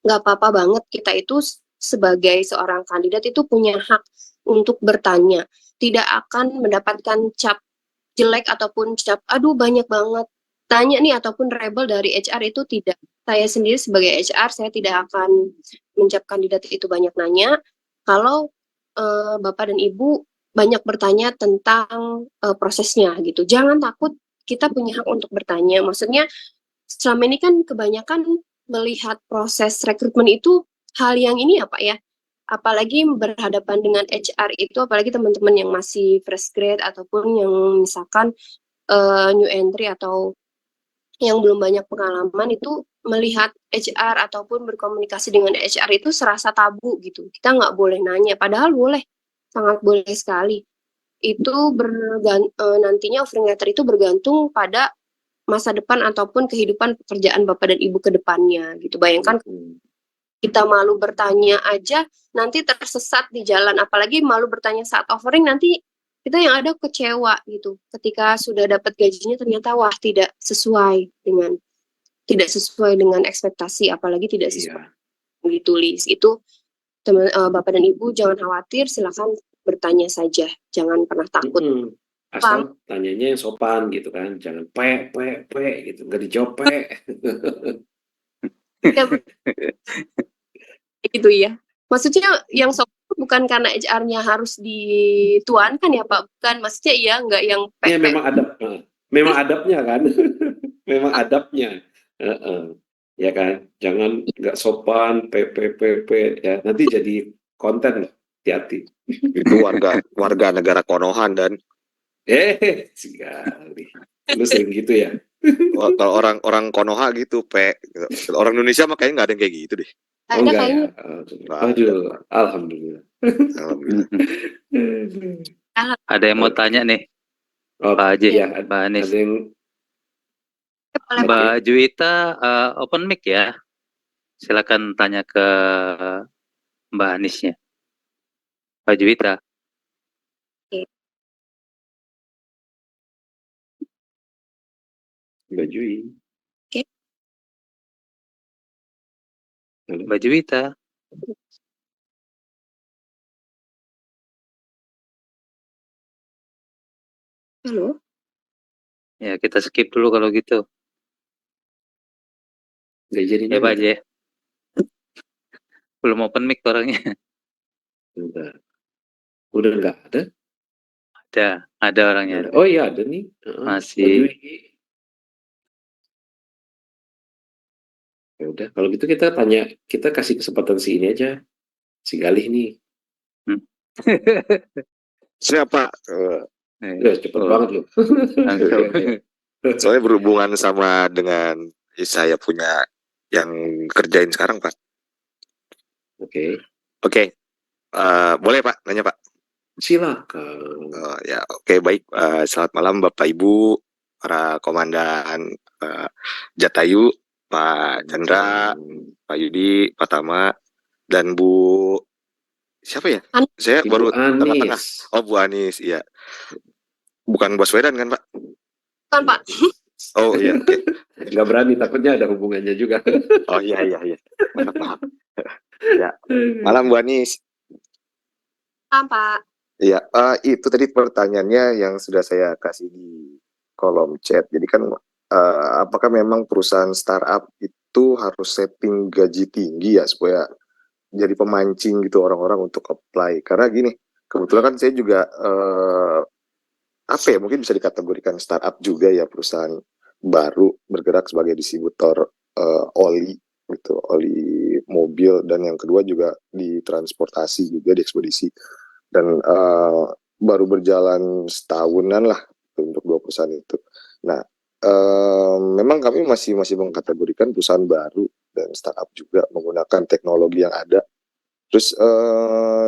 nggak apa-apa banget kita itu sebagai seorang kandidat itu punya hak untuk bertanya, tidak akan mendapatkan cap jelek ataupun cap aduh banyak banget tanya nih ataupun rebel dari HR, itu tidak. Saya sendiri sebagai HR saya tidak akan mencap kandidat itu banyak nanya kalau Bapak dan Ibu banyak bertanya tentang prosesnya gitu. Jangan takut, kita punya hak untuk bertanya. Maksudnya selama ini kan kebanyakan melihat proses rekrutmen itu hal yang ini ya Pak ya. Apalagi berhadapan dengan HR itu, apalagi teman-teman yang masih fresh grade ataupun yang misalkan new entry atau yang belum banyak pengalaman itu melihat HR ataupun berkomunikasi dengan HR itu serasa tabu gitu. Kita nggak boleh nanya, padahal boleh, sangat boleh sekali. Itu nantinya offering letter itu bergantung pada masa depan ataupun kehidupan pekerjaan Bapak dan Ibu ke depannya gitu. Bayangkan kita malu bertanya aja nanti tersesat di jalan, apalagi malu bertanya saat offering, nanti kita yang ada kecewa gitu ketika sudah dapat gajinya ternyata wah tidak sesuai dengan ekspektasi, apalagi tidak sesuai yang ditulis. Itu Bapak dan Ibu jangan khawatir, silakan bertanya saja, jangan pernah takut. Asal tanyanya yang sopan gitu kan, jangan gitu, nggak dijawab gitu ya. Maksudnya yang sopan bukan karena HR-nya harus dituankan ya Pak, bukan, maksudnya ya nggak yang ya memang adabnya kan. Memang adabnya. Ya kan, jangan nggak sopan, ya nanti jadi konten loh, hati-hati. Itu warga negara Konohan dan sekali. Lu sering gitu ya? kalau orang Konoha gitu, orang Indonesia mah kayaknya nggak ada yang kayak gitu deh. Oh enggak ya? Aduh, Alhamdulillah. Ada yang mau tanya nih, Pak Haji, ya, Mbak Anis. ada yang Mbak Juwita open mic ya. Silakan tanya ke Mbak Anisnya. Mbak Juwita. Mbak Jui. Mbak Juwita. Halo. Ya, kita skip dulu kalau gitu. Nggak jadi Ya Pak Haji. Belum open mic orangnya. Udah nggak ada? Ada orangnya. Oh iya ada nih. Masih. Ya udah, kalau gitu kita kasih kesempatan si ini aja, si Galih nih. Siapa? Ya, cepet banget loh. Soalnya berhubungan sama dengan saya punya yang kerjain sekarang, Pak. Oke. Boleh Pak, nanya Pak? Silakan. Ya, oke, baik. Selamat malam Bapak Ibu, para komandan Jatayu, Pak Chandra, Pak Yudi, Pak Tama, dan Bu siapa ya? Saya Ibu baru Anis. Oh, Bu Anis, iya. Bukan Bos Wedan kan, Pak? Bukan Pak. Oh iya, oke. Nggak berani, takutnya ada hubungannya juga. Oh iya. Maaf. Ya. Malam Bu Anis. Malam Pak. Iya, itu tadi pertanyaannya yang sudah saya kasih di kolom chat. Jadi kan apakah memang perusahaan startup itu harus setting gaji tinggi ya supaya jadi pemancing gitu orang-orang untuk apply? Karena gini, kebetulan kan saya juga mungkin bisa dikategorikan startup juga ya, perusahaan baru bergerak sebagai distributor oli gitu, oli mobil, dan yang kedua juga di transportasi juga, di ekspedisi. Dan baru berjalan setahunan lah untuk dua perusahaan itu. Nah, memang kami masih mengkategorikan perusahaan baru dan startup juga menggunakan teknologi yang ada. Terus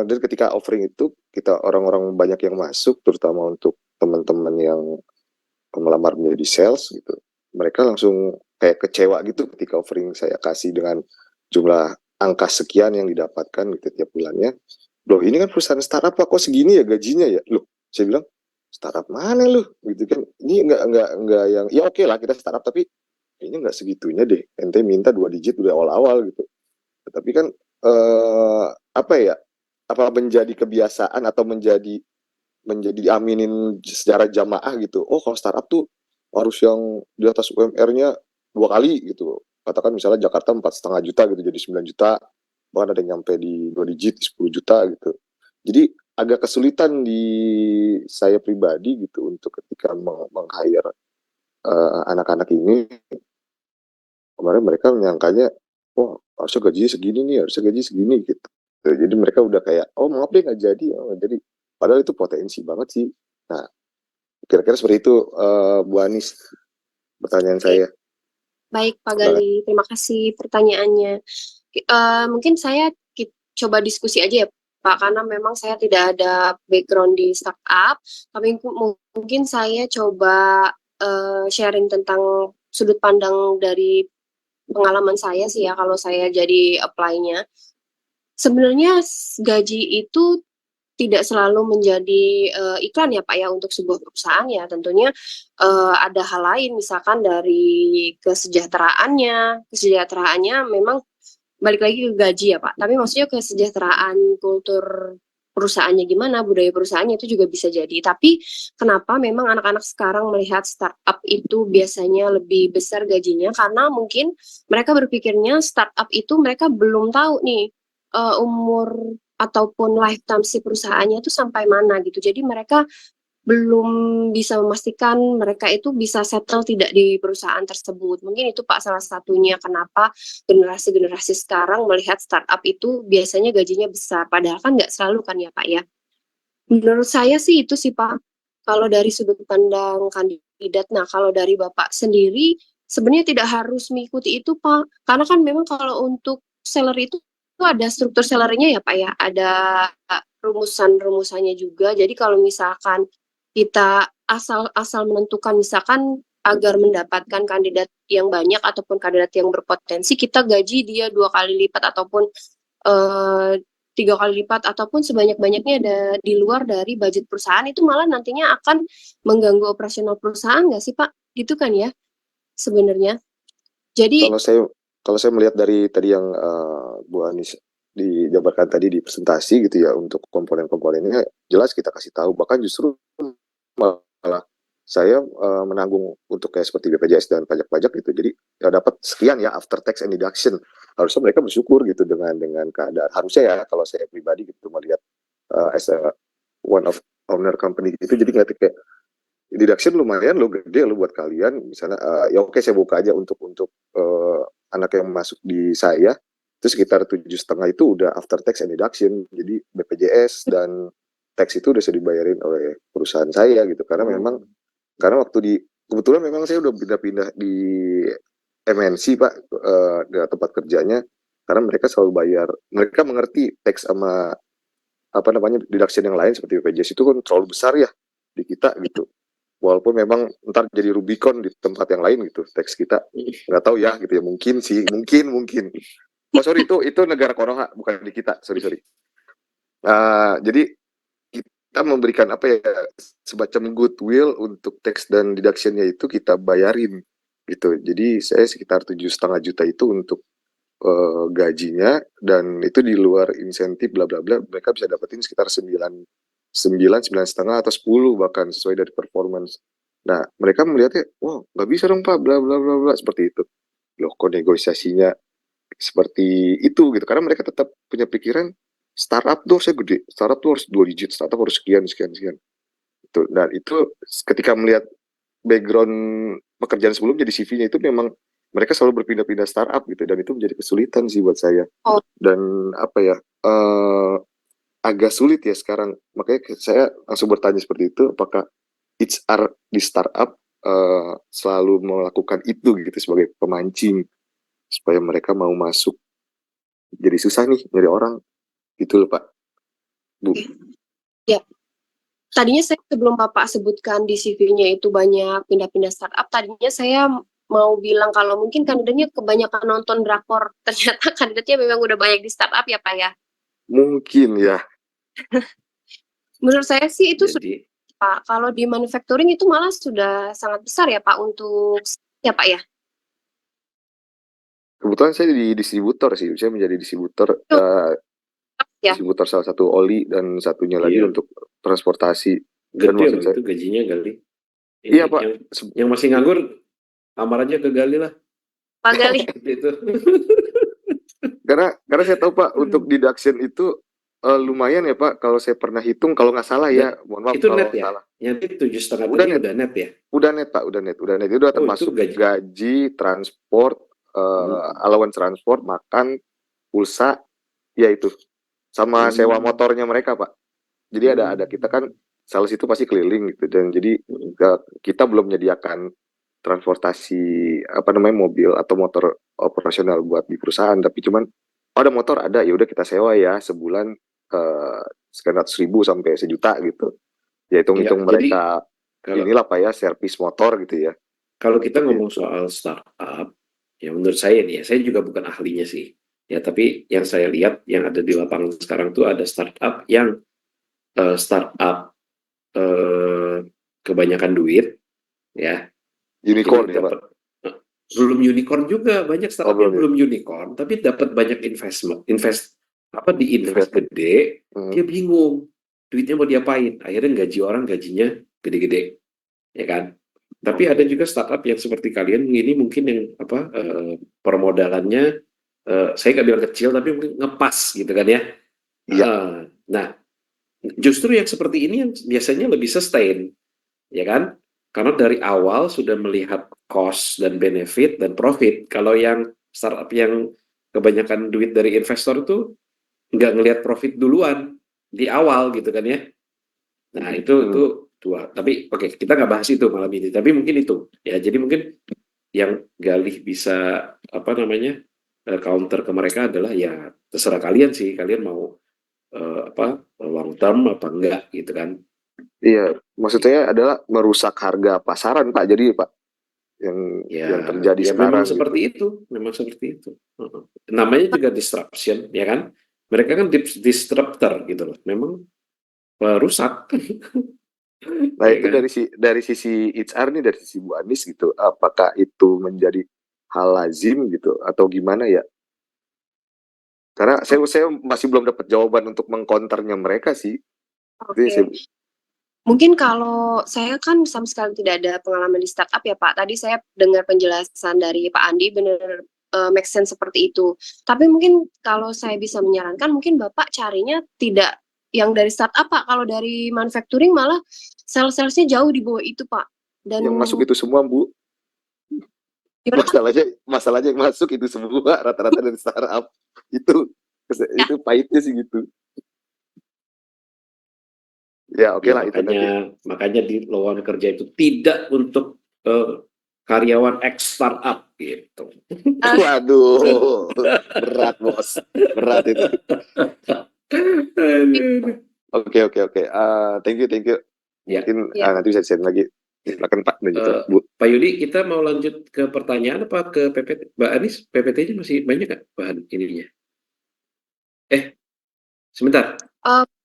dan ketika offering itu, kita orang-orang banyak yang masuk, terutama untuk teman-teman yang melamar menjadi sales gitu. Mereka langsung kayak kecewa gitu ketika offering saya kasih dengan jumlah angka sekian yang didapatkan gitu tiap bulannya. Loh, ini kan perusahaan startup kok segini ya gajinya ya? Loh, saya bilang, startup mana loh? Gitu kan. Ini enggak yang, ya oke lah kita startup, tapi ini enggak segitunya deh. Ente minta 2 digit udah awal-awal gitu. Tapi kan apa menjadi kebiasaan atau menjadi diaminin secara jamaah gitu. Oh, kalau startup tuh harus yang di atas UMR-nya 2 kali gitu. Katakan misalnya Jakarta 4,5 juta gitu, jadi 9 juta. Bahkan ada yang nyampe di 2 digit, 10 juta gitu. Jadi agak kesulitan di saya pribadi gitu untuk ketika meng-hire anak-anak ini. Kemarin mereka menyangkanya, wah harusnya gajinya segini nih, harusnya gaji segini gitu. Jadi mereka udah kayak, oh maaf deh nggak jadi, oh, nggak jadi. Padahal itu potensi banget sih. Nah, kira-kira seperti itu, Bu Anis, pertanyaan Oke. saya. Baik, Pak Terima Gali, terima kasih pertanyaannya. Mungkin saya coba diskusi aja ya, Pak, karena memang saya tidak ada background di startup, tapi mungkin saya coba sharing tentang sudut pandang dari pengalaman saya sih ya, kalau saya jadi apply-nya. Sebenarnya gaji itu tidak selalu menjadi iklan ya Pak ya untuk sebuah perusahaan ya, tentunya ada hal lain, misalkan dari kesejahteraannya memang balik lagi ke gaji ya Pak, tapi maksudnya kesejahteraan, kultur perusahaannya gimana, budaya perusahaannya itu juga bisa jadi. Tapi kenapa memang anak-anak sekarang melihat startup itu biasanya lebih besar gajinya, karena mungkin mereka berpikirnya startup itu mereka belum tahu nih umur ataupun lifetime si perusahaannya itu sampai mana gitu. Jadi mereka belum bisa memastikan mereka itu bisa settle tidak di perusahaan tersebut. Mungkin itu Pak salah satunya kenapa generasi-generasi sekarang melihat startup itu biasanya gajinya besar. Padahal kan nggak selalu kan ya Pak ya. Menurut saya sih itu sih Pak, kalau dari sudut pandang kandidat. Nah kalau dari Bapak sendiri, sebenarnya tidak harus mengikuti itu Pak. Karena kan memang kalau untuk salary itu ada struktur salary-nya ya Pak ya, ada rumusan-rumusannya juga. Jadi kalau misalkan kita asal menentukan misalkan agar mendapatkan kandidat yang banyak ataupun kandidat yang berpotensi, kita gaji dia 2 kali lipat ataupun 3 kali lipat ataupun sebanyak-banyaknya ada di luar dari budget perusahaan, itu malah nantinya akan mengganggu operasional perusahaan nggak sih Pak? Gitu kan ya sebenarnya. Jadi Kalau saya melihat dari tadi yang Bu Anis dijabarkan tadi di presentasi gitu ya, untuk komponen-komponennya jelas kita kasih tahu, bahkan justru malah saya menanggung untuk kayak seperti BPJS dan pajak-pajak gitu, jadi ya dapat sekian ya after tax and deduction. Harusnya mereka bersyukur gitu dengan keadaan, harusnya ya kalau saya pribadi gitu melihat as a one of owner company gitu, jadi nggak kayak deduction lumayan lo gede lo buat kalian misalnya, ya oke saya buka aja untuk anak yang masuk di saya itu sekitar 7,5 itu udah after tax and deduction, jadi BPJS dan tax itu udah bisa dibayarin oleh perusahaan saya gitu, karena waktu kebetulan memang saya udah pindah-pindah di MNC Pak, di tempat kerjanya, karena mereka selalu bayar, mereka mengerti tax sama apa namanya deduction yang lain seperti BPJS itu kan terlalu besar ya di kita gitu, walaupun memang ntar jadi Rubicon di tempat yang lain gitu teks kita, nggak tahu ya gitu ya, mungkin sih mungkin oh sorry itu negara Konoha bukan di kita, sorry jadi kita memberikan apa ya, semacam goodwill untuk tax dan deductionnya itu kita bayarin gitu, jadi saya sekitar 7,5 juta itu untuk gajinya, dan itu di luar insentif bla bla bla, mereka bisa dapetin sekitar 9,5 atau 10 bahkan sesuai dari performance. Nah mereka melihatnya, wah nggak bisa dong Pak bla bla bla bla seperti itu. Loh kok negosiasinya seperti itu gitu, karena mereka tetap punya pikiran startup tuh harusnya gede, startup tuh harus 2 digit, startup harus sekian itu. Dan itu ketika melihat background pekerjaan sebelumnya di CV-nya itu memang mereka selalu berpindah-pindah startup gitu, dan itu menjadi kesulitan sih buat saya. Dan apa ya, agak sulit ya sekarang, makanya saya langsung bertanya seperti itu, apakah HR di startup selalu melakukan itu gitu sebagai pemancing supaya mereka mau masuk, jadi susah nih nyari orang gitu loh Pak, Bu. ya, tadinya saya sebelum Bapak sebutkan di CV-nya itu banyak pindah-pindah startup, tadinya saya mau bilang kalau mungkin kandidatnya kebanyakan nonton drakor, ternyata kandidatnya memang udah banyak di startup ya Pak ya. Mungkin ya. Menurut saya sih itu sudah Jadi Pak, kalau di manufacturing itu malah sudah sangat besar ya Pak untuk ya Pak ya. Kebetulan saya di distributor sih, saya menjadi distributor, Ya. distributor salah satu oli dan satunya lagi Iya. untuk transportasi. Dan gede maksud loh saya, itu gajinya Gali. iya Pak, Yang masih nganggur kamar aja ke Gali lah. Pak Gali. Itu. karena saya tahu Pak untuk deduction itu lumayan ya Pak, kalau saya pernah hitung kalau nggak salah ya, mohon maaf Itu kalau net ya? salah. Yang itu 7,5 Udah tadi net. udah net ya? Udah net Pak, udah net. Itu udah Oh, itu termasuk gaji. gaji, transport, allowance transport, makan, pulsa, ya itu. Sama sewa motornya mereka Pak. Jadi ada kita kan sales itu pasti keliling gitu, dan jadi kita belum menyediakan transportasi mobil atau motor operasional buat di perusahaan, tapi cuman ada motor ada, ya udah kita sewa ya sebulan sekian ratus ribu sampai sejuta gitu. Ya hitung-hitung Iya, jadi mereka inilah Pak ya, servis motor gitu ya. kalau kita Untuk ngomong itu. soal startup, ya menurut saya nih ya, saya juga bukan ahlinya sih. Ya, tapi yang saya lihat yang ada di lapangan sekarang tuh ada startup yang startup kebanyakan duit, ya. Unicorn Jadi ya Pak. dapat belum unicorn juga, banyak startup yang belum ya? belum unicorn, tapi dapat banyak invest gede, dia bingung duitnya mau diapain, akhirnya gaji orang gajinya gede-gede, ya kan. Tapi ada juga startup yang seperti kalian ini mungkin yang permodalannya saya nggak bilang kecil tapi mungkin ngepas gitu kan ya. Iya. Nah, justru yang seperti ini yang biasanya lebih sustain, ya kan? Karena dari awal sudah melihat cost dan benefit dan profit. Kalau yang startup yang kebanyakan duit dari investor itu nggak ngelihat profit duluan di awal gitu kan ya. Nah itu dua. Tapi oke, kita nggak bahas itu malam ini. Tapi mungkin itu ya. Jadi mungkin yang Galih bisa counter ke mereka adalah ya terserah kalian sih. Kalian mau long term apa enggak gitu kan. Iya, maksud saya adalah merusak harga pasaran Pak. Jadi Pak yang terjadi sekarang memang seperti gitu. memang seperti itu. Namanya juga disruption, ya kan? Mereka kan disruptor gitu loh. Memang rusak. Nah Ya itu kan? dari sisi HR nih, dari sisi Bu Anis gitu, apakah itu menjadi hal lazim gitu atau gimana ya? Karena saya masih belum dapat jawaban untuk mengkonternya mereka sih. Oke. Mungkin kalau saya kan sama sekali tidak ada pengalaman di startup ya Pak. Tadi saya dengar penjelasan dari Pak Andi benar make sense seperti itu. Tapi mungkin kalau saya bisa menyarankan, mungkin Bapak carinya tidak yang dari startup Pak. Kalau dari manufacturing malah sales-salesnya jauh di bawah itu Pak. Dan yang masuk itu semua Bu, gimana Pak? masalahnya yang masuk itu semua rata-rata dari startup. Itu pahitnya sih gitu. Ya oke lah itu nanti. Makanya di lowongan kerja itu tidak untuk karyawan ex startup gitu. Waduh, berat bos, berat itu. Oke. Thank you. Ya. Mungkin nanti bisa share lagi. Silakan Pak dan juga Bu. Pak Yudi, kita mau lanjut ke pertanyaan apa ke PPT? Mbak Anis, PPT-nya masih banyak nggak bahan ininya? Sebentar.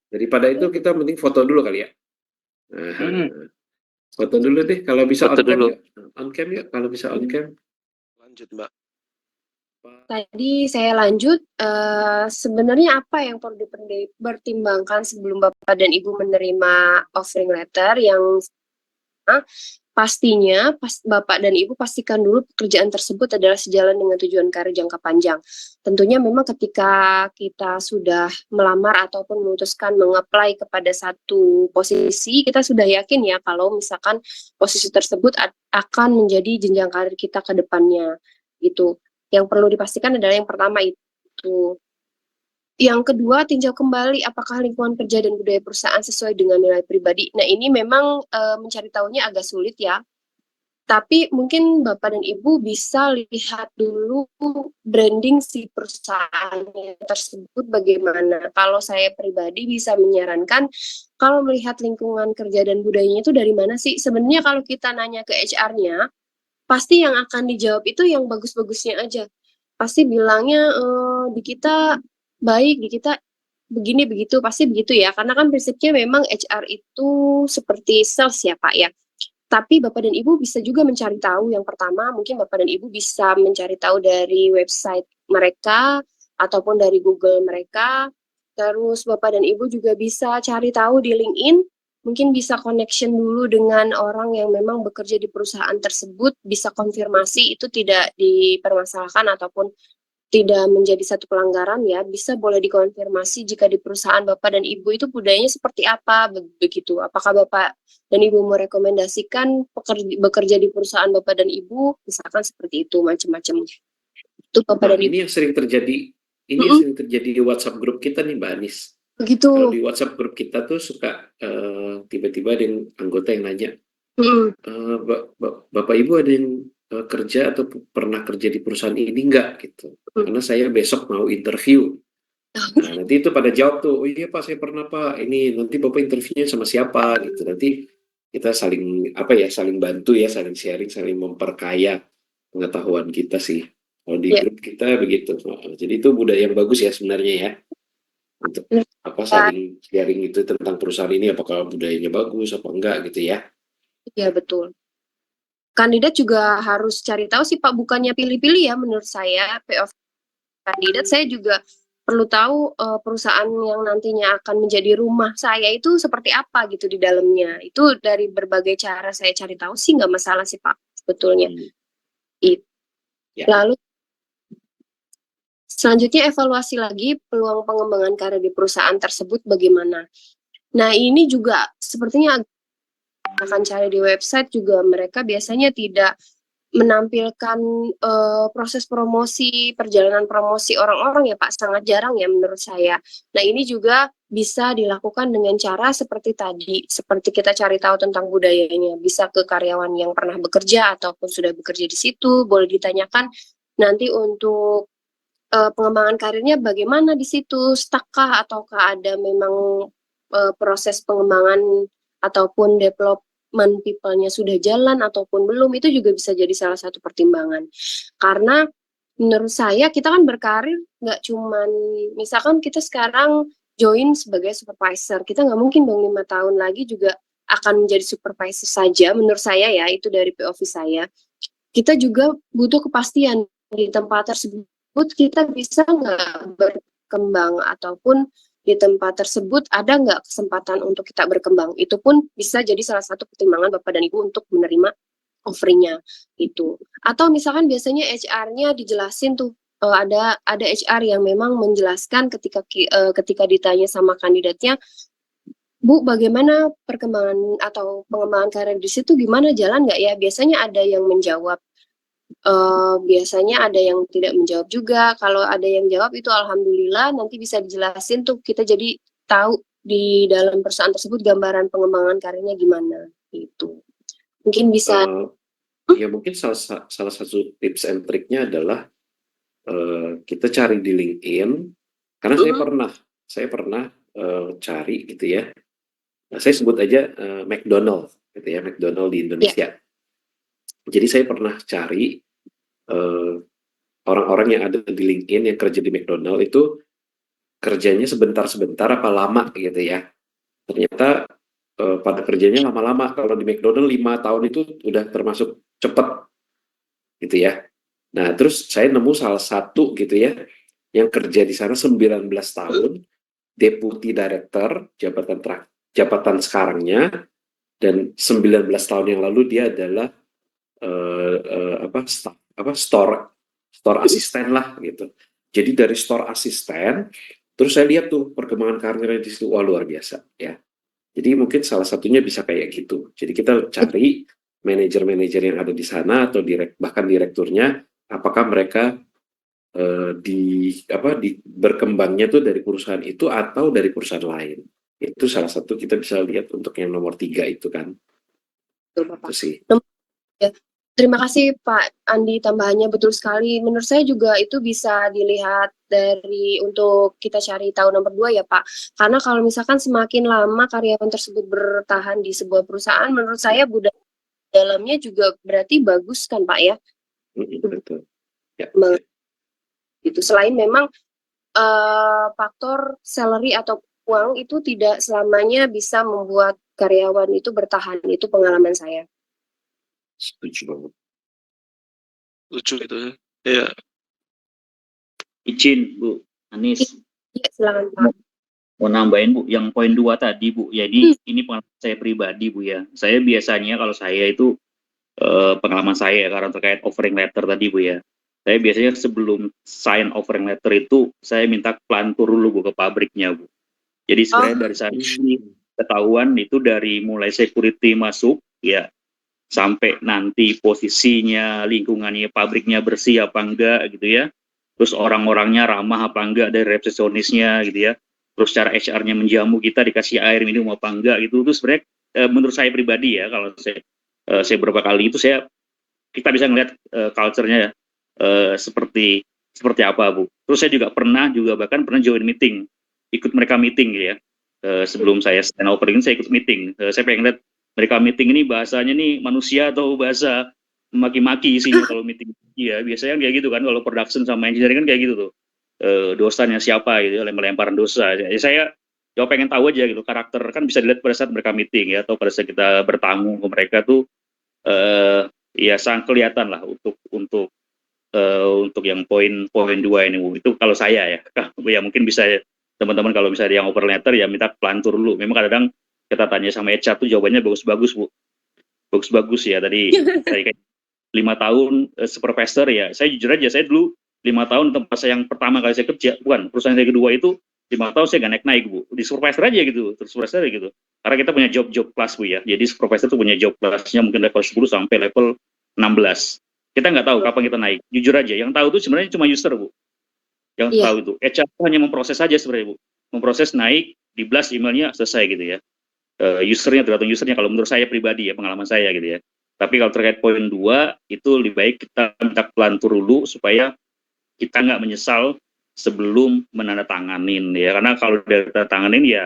Daripada itu kita mending foto dulu kali ya. Foto dulu deh, kalau bisa on cam yuk. On cam yuk, kalau bisa on cam. Lanjut Mbak. Tadi saya lanjut, sebenarnya apa yang perlu dipertimbangkan sebelum Bapak dan Ibu menerima offering letter yang pastinya Bapak dan Ibu pastikan dulu pekerjaan tersebut adalah sejalan dengan tujuan karir jangka panjang. Tentunya memang ketika kita sudah melamar ataupun memutuskan mengapply kepada satu posisi, kita sudah yakin ya kalau misalkan posisi tersebut akan menjadi jenjang karir kita ke depannya gitu. Yang perlu dipastikan adalah yang pertama itu. Yang kedua, tinjau kembali apakah lingkungan kerja dan budaya perusahaan sesuai dengan nilai pribadi. Nah, ini memang mencari tahunya agak sulit ya. Tapi mungkin Bapak dan Ibu bisa lihat dulu branding si perusahaan tersebut bagaimana. Kalau saya pribadi bisa menyarankan, kalau melihat lingkungan kerja dan budayanya itu dari mana sih? Sebenarnya kalau kita nanya ke HR-nya, pasti yang akan dijawab itu yang bagus-bagusnya aja. Pasti bilangnya di kita baik, di kita begini begitu, pasti begitu ya. Karena kan prinsipnya memang HR itu seperti sales ya Pak ya. Tapi Bapak dan Ibu bisa juga mencari tahu. Yang pertama, mungkin Bapak dan Ibu bisa mencari tahu dari website mereka ataupun dari Google mereka. Terus Bapak dan Ibu juga bisa cari tahu di LinkedIn. Mungkin bisa connection dulu dengan orang yang memang bekerja di perusahaan tersebut, bisa konfirmasi itu tidak dipermasalahkan ataupun tidak menjadi satu pelanggaran ya, bisa boleh dikonfirmasi jika di perusahaan Bapak dan Ibu itu budayanya seperti apa, begitu. Apakah Bapak dan Ibu merekomendasikan bekerja di perusahaan Bapak dan Ibu, misalkan seperti itu, macam-macam. Itu Bapak Nah, dan Ibu. ini yang sering terjadi, ini yang sering terjadi di WhatsApp grup kita nih, Mbak Anis. Begitu. Kalau di WhatsApp grup kita tuh suka tiba-tiba ada yang anggota yang nanya, Bapak Ibu ada yang kerja atau pernah kerja di perusahaan ini enggak gitu, karena saya besok mau interview. Nah, nanti itu pada jawab tuh, oh iya Pak, saya pernah Pak, ini nanti Bapak interviewnya sama siapa gitu. Nanti kita saling saling bantu ya, saling sharing, saling memperkaya pengetahuan kita sih. Kalau di grup kita begitu. Jadi itu budaya yang bagus ya sebenarnya ya, untuk saling sharing itu tentang perusahaan ini, apakah budayanya bagus apa enggak gitu ya. Iya betul. Kandidat juga harus cari tahu sih Pak, bukannya pilih-pilih ya menurut saya. POV kandidat saya juga perlu tahu perusahaan yang nantinya akan menjadi rumah saya itu seperti apa gitu di dalamnya. Itu dari berbagai cara saya cari tahu sih nggak masalah sih Pak sebetulnya. Lalu selanjutnya evaluasi lagi peluang pengembangan karir di perusahaan tersebut bagaimana. Nah ini juga sepertinya akan cari di website juga mereka biasanya tidak menampilkan proses promosi, perjalanan promosi orang-orang ya Pak, sangat jarang ya menurut saya. Nah ini juga bisa dilakukan dengan cara seperti tadi, seperti kita cari tahu tentang budayanya, bisa ke karyawan yang pernah bekerja ataupun sudah bekerja di situ, boleh ditanyakan nanti untuk pengembangan karirnya bagaimana di situ, stuck-kah ataukah ada memang proses pengembangan ataupun development people-nya sudah jalan ataupun belum, itu juga bisa jadi salah satu pertimbangan. Karena menurut saya kita kan berkarir nggak cuman, misalkan kita sekarang join sebagai supervisor, kita nggak mungkin dong 5 tahun lagi juga akan menjadi supervisor saja, menurut saya ya, itu dari POV saya. Kita juga butuh kepastian di tempat tersebut kita bisa nggak berkembang ataupun di tempat tersebut ada nggak kesempatan untuk kita berkembang. Itu pun bisa jadi salah satu pertimbangan Bapak dan Ibu untuk menerima offeringnya itu. Atau misalkan biasanya HR-nya dijelasin tuh, ada HR yang memang menjelaskan ketika ditanya sama kandidatnya, Bu, bagaimana perkembangan atau pengembangan karir di situ, gimana, jalan nggak ya? Biasanya ada yang menjawab, biasanya ada yang tidak menjawab juga. Kalau ada yang jawab itu alhamdulillah, nanti bisa dijelasin tuh, kita jadi tahu di dalam perusahaan tersebut gambaran pengembangan karirnya gimana gitu. Mungkin bisa ya mungkin salah satu tips and triknya adalah kita cari di LinkedIn, karena saya pernah cari gitu ya. Nah, saya sebut aja McDonald gitu ya, McDonald di Indonesia. Jadi saya pernah cari orang-orang yang ada di LinkedIn yang kerja di McDonald itu kerjanya sebentar-sebentar apa lama gitu ya. Ternyata pada kerjanya lama-lama. Kalau di McDonald 5 tahun itu udah termasuk cepat gitu ya. Nah terus saya nemu salah satu gitu ya yang kerja di sana 19 tahun, deputy director, jabatan sekarangnya, dan 19 tahun yang lalu dia adalah store asisten lah gitu. Jadi dari store asisten, terus saya lihat tuh perkembangan karirnya di situ, wah luar biasa ya. Jadi mungkin salah satunya bisa kayak gitu. Jadi kita cari manajer-manajer yang ada di sana atau bahkan direkturnya, apakah mereka berkembangnya tuh dari perusahaan itu atau dari perusahaan lain. Itu salah satu kita bisa lihat untuk yang nomor 3 itu kan. Itu sih. Ya. Terima kasih Pak Andi, tambahannya betul sekali. Menurut saya juga itu bisa dilihat dari untuk kita cari tahu nomor 2 ya Pak. Karena kalau misalkan semakin lama karyawan tersebut bertahan di sebuah perusahaan, menurut saya budaya dalamnya juga berarti bagus kan Pak ya. Betul. Ya. Itu selain memang faktor salary atau uang itu tidak selamanya bisa membuat karyawan itu bertahan. Itu pengalaman saya. Setuju banget. Lucu gitu ya. Iya. Izin Bu Anis. Iya, silakan Pak. Mau nambahin Bu, yang poin 2 tadi Bu. Jadi ini pengalaman saya pribadi Bu ya. Saya biasanya kalau saya itu pengalaman saya karena terkait offering letter tadi Bu ya. Saya biasanya sebelum sign offering letter itu saya minta plantur dulu Bu ke pabriknya Bu. Jadi sebenarnya dari sana ketahuan itu dari mulai security masuk ya sampai nanti posisinya, lingkungannya, pabriknya bersih apa enggak gitu ya. Terus orang-orangnya ramah apa enggak dari resepsionisnya gitu ya. Terus cara HR-nya menjamu kita dikasih air minum apa enggak gitu. Itu sebenarnya menurut saya pribadi ya kalau saya beberapa kali itu kita bisa ngelihat culture-nya seperti apa Bu. Terus saya juga bahkan pernah join meeting, ikut mereka meeting gitu ya. Sebelum saya stand over ini saya ikut meeting. Saya pengen lihat mereka meeting ini bahasanya nih manusia atau bahasa maki-maki isinya kalau meeting. Iya, biasanya kayak gitu kan kalau production sama engineering kan kayak gitu tuh. Dosanya siapa gitu, lempar-lemparan dosa. Ya, saya pengen tahu aja gitu karakter kan bisa dilihat pada saat mereka meeting ya atau pada saat kita bertamu ke mereka tuh ya sangat kelihatan lah untuk yang poin 2 ini Bu. Itu kalau saya ya. Ya mungkin bisa teman-teman kalau misalnya yang over letter ya minta pelantur dulu. Memang kadang-kadang kita tanya sama HR tuh jawabannya bagus-bagus Bu. Bagus-bagus ya tadi kayak 5 tahun supervisor ya. Saya jujur aja saya dulu 5 tahun tempat saya yang pertama kali saya kerja, bukan perusahaan saya kedua itu 5 tahun saya nggak naik-naik Bu. Di supervisor aja gitu, terus supervisor aja gitu. Karena kita punya job kelas Bu ya. Jadi supervisor tuh punya job kelasnya mungkin level 10 sampai level 16. Kita nggak tahu kapan kita naik. Jujur aja, yang tahu tuh sebenarnya cuma user Bu. Yang tahu itu. HR hanya memproses aja sebenarnya Bu. Memproses naik, di blast emailnya selesai gitu ya. Usernya tergantung usernya kalau menurut saya pribadi ya, pengalaman saya gitu ya. Tapi kalau terkait poin 2 itu lebih baik kita minta pelantur dulu supaya kita nggak menyesal sebelum menandatanganin ya. Karena kalau udah tandatanganin ya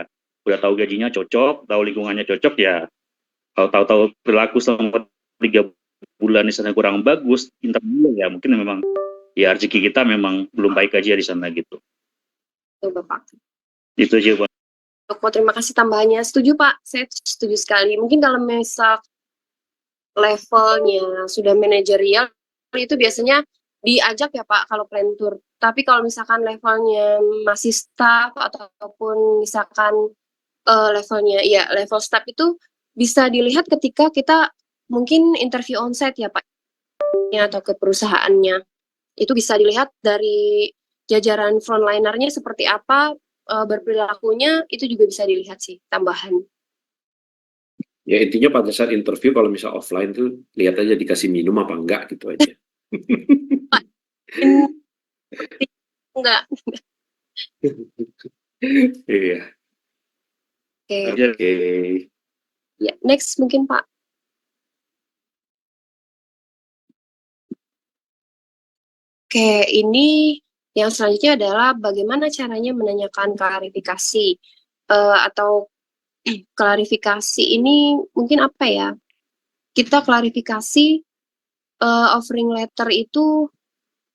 udah tahu gajinya cocok, tahu lingkungannya cocok ya. Kalau tahu perilaku selama 3 bulan di sana kurang bagus, interview ya mungkin memang ya rezeki kita memang belum baik aja di sana gitu. Tuh, Bapak. Itu aja Pak. Terima kasih tambahannya. Setuju Pak, saya setuju sekali. Mungkin kalau misal levelnya sudah manajerial itu biasanya diajak ya Pak kalau plantur. Tapi kalau misalkan levelnya masih staff ataupun misalkan levelnya ya level staff itu bisa dilihat ketika kita mungkin interview onsite ya Pak atau ke perusahaannya. Itu bisa dilihat dari jajaran frontlinernya seperti apa berperilakunya, itu juga bisa dilihat sih tambahan. Ya intinya pada saat interview kalau misal offline tuh lihat aja dikasih minum apa enggak gitu aja. Enggak. Iya. Oke. Ya, next mungkin Pak. Oke, ini yang selanjutnya adalah bagaimana caranya menanyakan klarifikasi atau klarifikasi ini mungkin apa ya? Kita klarifikasi offering letter itu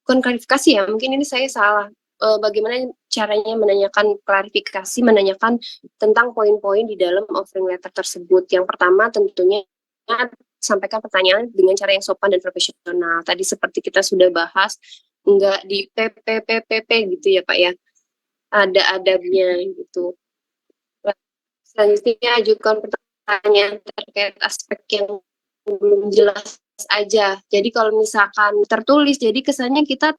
bukan klarifikasi ya, mungkin ini saya salah. Bagaimana caranya menanyakan klarifikasi, menanyakan tentang poin-poin di dalam offering letter tersebut. Yang pertama tentunya sampaikan pertanyaan dengan cara yang sopan dan profesional. Tadi seperti kita sudah bahas, enggak di PPPPP gitu ya Pak ya. Ada adabnya gitu. Selanjutnya ajukan pertanyaan terkait aspek yang belum jelas aja. Jadi kalau misalkan tertulis, jadi kesannya kita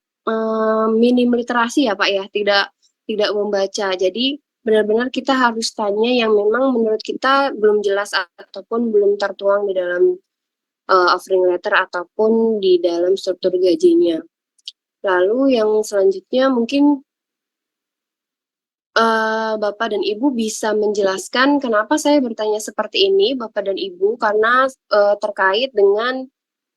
minim literasi ya Pak ya, tidak membaca. Jadi benar-benar kita harus tanya yang memang menurut kita belum jelas ataupun belum tertuang di dalam offering letter ataupun di dalam struktur gajinya. Lalu yang selanjutnya mungkin Bapak dan Ibu bisa menjelaskan kenapa saya bertanya seperti ini, Bapak dan Ibu, karena terkait dengan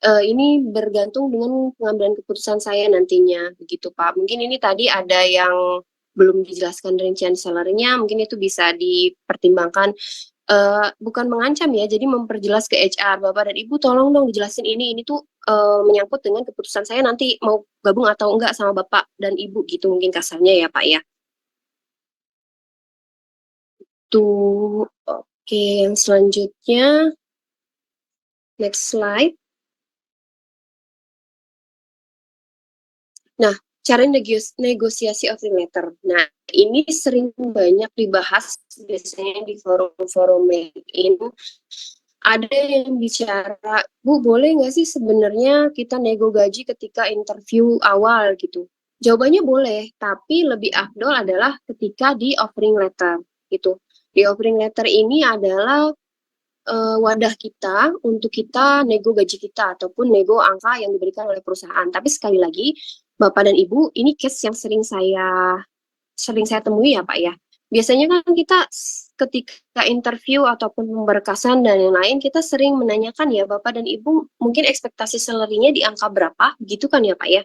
ini bergantung dengan pengambilan keputusan saya nantinya, begitu Pak. Mungkin ini tadi ada yang belum dijelaskan rincian salary-nya, mungkin itu bisa dipertimbangkan. Bukan mengancam ya, jadi memperjelas ke HR, Bapak dan Ibu tolong dong dijelasin ini tuh menyangkut dengan keputusan saya nanti mau gabung atau enggak sama Bapak dan Ibu gitu mungkin kasarnya ya Pak ya. Tuh, oke, yang selanjutnya, next slide. Nah, cara negosiasi offering letter. Nah, ini sering banyak dibahas biasanya di forum-forum LinkedIn ada yang bicara, Bu boleh nggak sih sebenarnya kita nego gaji ketika interview awal gitu. Jawabannya boleh, tapi lebih afdol adalah ketika di offering letter gitu. Di offering letter ini adalah wadah kita untuk kita nego gaji kita ataupun nego angka yang diberikan oleh perusahaan. Tapi sekali lagi, Bapak dan Ibu, ini case yang sering saya temui ya Pak ya. Biasanya kan kita ketika interview ataupun pemberkasan dan lain-lain, kita sering menanyakan ya Bapak dan Ibu, mungkin ekspektasi salary-nya di angka berapa, gitu kan ya Pak ya.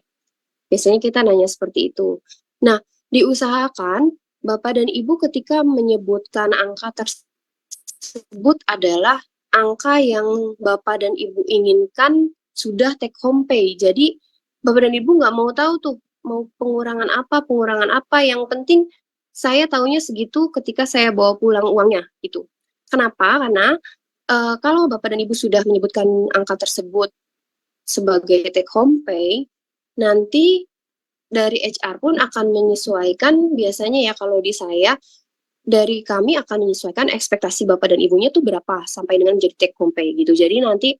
Biasanya kita nanya seperti itu. Nah, diusahakan Bapak dan Ibu ketika menyebutkan angka tersebut adalah angka yang Bapak dan Ibu inginkan sudah take home pay. Jadi Bapak dan Ibu nggak mau tahu tuh mau pengurangan apa, yang penting saya taunya segitu ketika saya bawa pulang uangnya gitu. Kenapa? Karena kalau Bapak dan Ibu sudah menyebutkan angka tersebut sebagai take home pay, nanti dari HR pun akan menyesuaikan, biasanya ya kalau di saya, dari kami akan menyesuaikan ekspektasi Bapak dan Ibunya tuh berapa sampai dengan menjadi take home pay gitu. Jadi nanti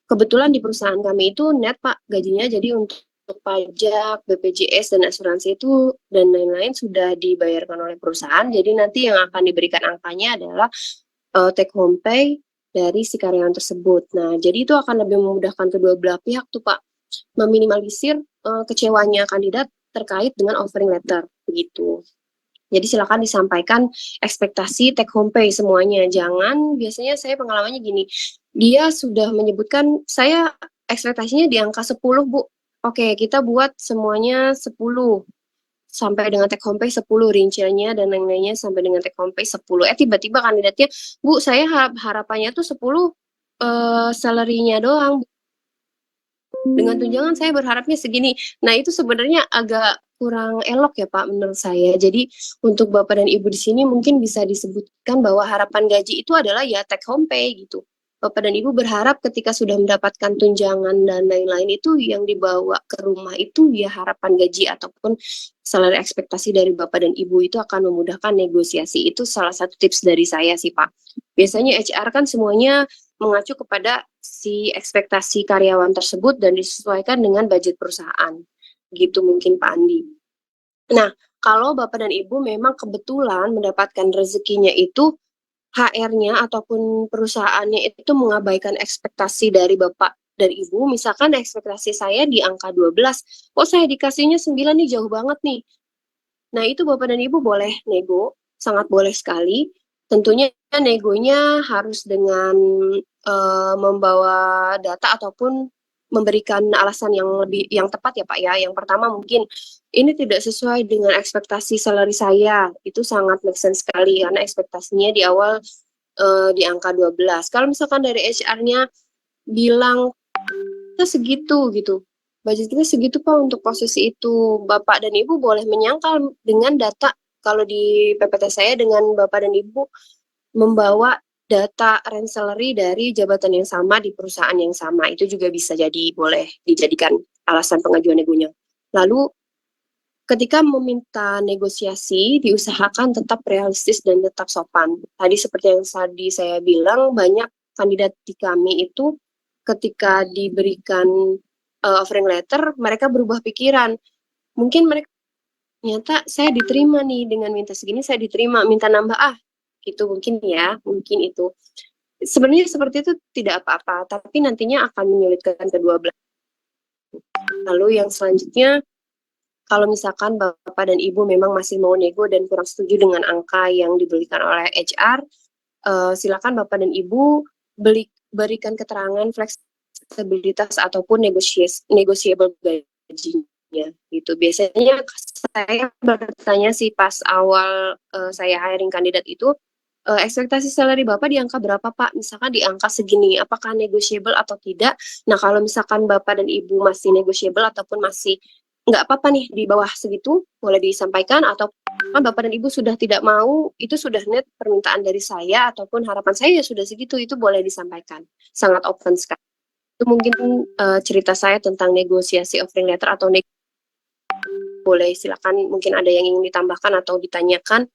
kebetulan di perusahaan kami itu net Pak gajinya, jadi untuk pajak, BPJS dan asuransi itu dan lain-lain sudah dibayarkan oleh perusahaan. Jadi nanti yang akan diberikan angkanya adalah take home pay dari si karyawan tersebut. Nah, jadi itu akan lebih memudahkan kedua belah pihak tuh Pak, meminimalisir kecewanya kandidat terkait dengan offering letter begitu. Jadi silakan disampaikan ekspektasi take home pay semuanya. Jangan, biasanya saya pengalamannya gini, dia sudah menyebutkan saya ekspektasinya di angka 10 Bu. Oke, kita buat semuanya 10 sampai dengan take home pay 10 rinciannya dan lain-lainnya sampai dengan take home pay 10. Tiba-tiba kandidatnya, Bu, saya harapannya tuh 10 salary-nya doang. Dengan tunjangan saya berharapnya segini. Nah, itu sebenarnya agak kurang elok ya Pak menurut saya. Jadi untuk Bapak dan Ibu di sini mungkin bisa disebutkan bahwa harapan gaji itu adalah ya take home pay gitu. Bapak dan Ibu berharap ketika sudah mendapatkan tunjangan dan lain-lain itu yang dibawa ke rumah itu ya harapan gaji ataupun salary ekspektasi dari Bapak dan Ibu itu akan memudahkan negosiasi. Itu salah satu tips dari saya sih Pak. Biasanya HR kan semuanya mengacu kepada si ekspektasi karyawan tersebut dan disesuaikan dengan budget perusahaan. Gitu mungkin Pak Andi. Nah, kalau Bapak dan Ibu memang kebetulan mendapatkan rezekinya itu HR-nya ataupun perusahaannya itu mengabaikan ekspektasi dari Bapak dan Ibu, misalkan ekspektasi saya di angka 12, kok saya dikasihnya 9 nih, jauh banget nih. Nah, itu Bapak dan Ibu boleh nego, sangat boleh sekali. Tentunya negonya harus dengan membawa data ataupun memberikan alasan yang tepat ya Pak ya. Yang pertama mungkin ini tidak sesuai dengan ekspektasi salary saya. Itu sangat make sense sekali karena ekspektasinya di awal di angka 12. Kalau misalkan dari HR-nya bilang kita segitu gitu, budget kita segitu Pak untuk posisi itu, Bapak dan Ibu boleh menyangkal dengan data. Kalau di PPT saya dengan Bapak dan Ibu membawa data range salary dari jabatan yang sama di perusahaan yang sama, itu juga bisa jadi boleh dijadikan alasan pengajuan negonya. Lalu ketika meminta negosiasi, diusahakan tetap realistis dan tetap sopan. Tadi seperti yang tadi saya bilang, banyak kandidat di kami itu ketika diberikan offering letter, mereka berubah pikiran. Mungkin mereka ternyata saya diterima nih dengan minta segini, saya diterima, minta nambah gitu mungkin ya, mungkin itu. Sebenarnya seperti itu tidak apa-apa, tapi nantinya akan menyulitkan kedua belah. Lalu yang selanjutnya, kalau misalkan Bapak dan Ibu memang masih mau nego dan kurang setuju dengan angka yang diberikan oleh HR, silakan Bapak dan Ibu berikan keterangan fleksibilitas ataupun negotiable gajinya gitu. Biasanya saya bertanya sih pas awal saya hiring kandidat itu, ekspektasi salary Bapak di angka berapa Pak? Misalkan di angka segini, apakah negotiable atau tidak? Nah, kalau misalkan Bapak dan Ibu masih negotiable ataupun masih nggak apa-apa nih di bawah segitu, boleh disampaikan, atau kan Bapak dan Ibu sudah tidak mau, itu sudah net permintaan dari saya ataupun harapan saya ya sudah segitu, itu boleh disampaikan. Sangat open sekali. Itu mungkin cerita saya tentang negosiasi offering letter atau boleh silakan mungkin ada yang ingin ditambahkan atau ditanyakan.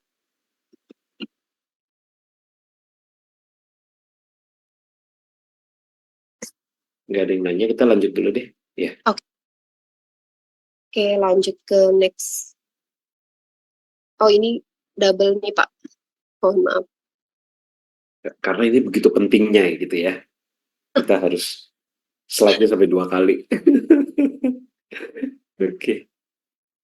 nggak ada yang nanya, kita lanjut dulu deh. Oke, lanjut ke next. Oh, ini double nih, Pak. Mohon maaf. Karena ini begitu pentingnya gitu ya. Kita harus slide-nya sampai 2 kali. Oke.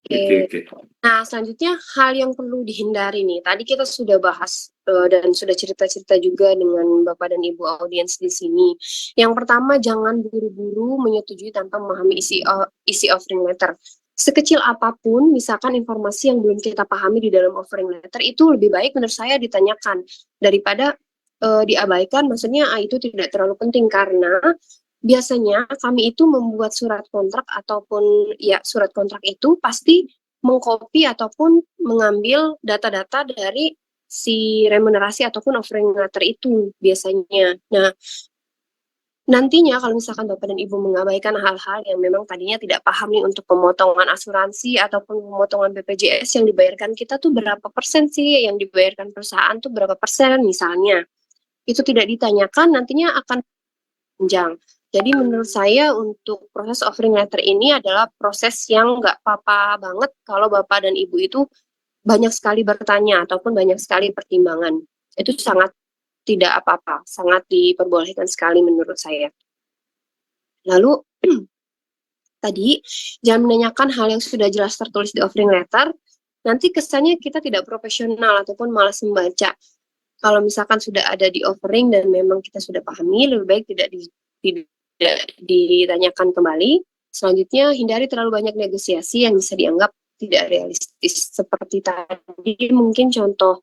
Oke. Nah, selanjutnya hal yang perlu dihindari nih. Tadi kita sudah bahas dan sudah cerita-cerita juga dengan Bapak dan Ibu audiens di sini. Yang pertama, jangan buru-buru menyetujui tanpa memahami isi offering letter. Sekecil apapun, misalkan informasi yang belum kita pahami di dalam offering letter, itu lebih baik menurut saya ditanyakan daripada diabaikan. Maksudnya itu tidak terlalu penting karena biasanya kami itu membuat surat kontrak ataupun ya surat kontrak itu pasti mengcopy ataupun mengambil data-data dari si remunerasi ataupun offering letter itu biasanya. Nah, nantinya kalau misalkan Bapak dan Ibu mengabaikan hal-hal yang memang tadinya tidak paham nih untuk pemotongan asuransi ataupun pemotongan BPJS yang dibayarkan kita tuh berapa persen sih, yang dibayarkan perusahaan tuh berapa persen misalnya. Itu tidak ditanyakan, nantinya akan panjang. Jadi menurut saya untuk proses offering letter ini adalah proses yang nggak apa-apa banget kalau Bapak dan Ibu itu banyak sekali bertanya ataupun banyak sekali pertimbangan. Itu sangat tidak apa-apa, sangat diperbolehkan sekali menurut saya. Lalu tadi jangan menanyakan hal yang sudah jelas tertulis di offering letter, nanti kesannya kita tidak profesional ataupun malas membaca. Kalau misalkan sudah ada di offering dan memang kita sudah pahami, lebih baik tidak ditanyakan kembali. Selanjutnya, hindari terlalu banyak negosiasi yang bisa dianggap tidak realistis. Seperti tadi, mungkin contoh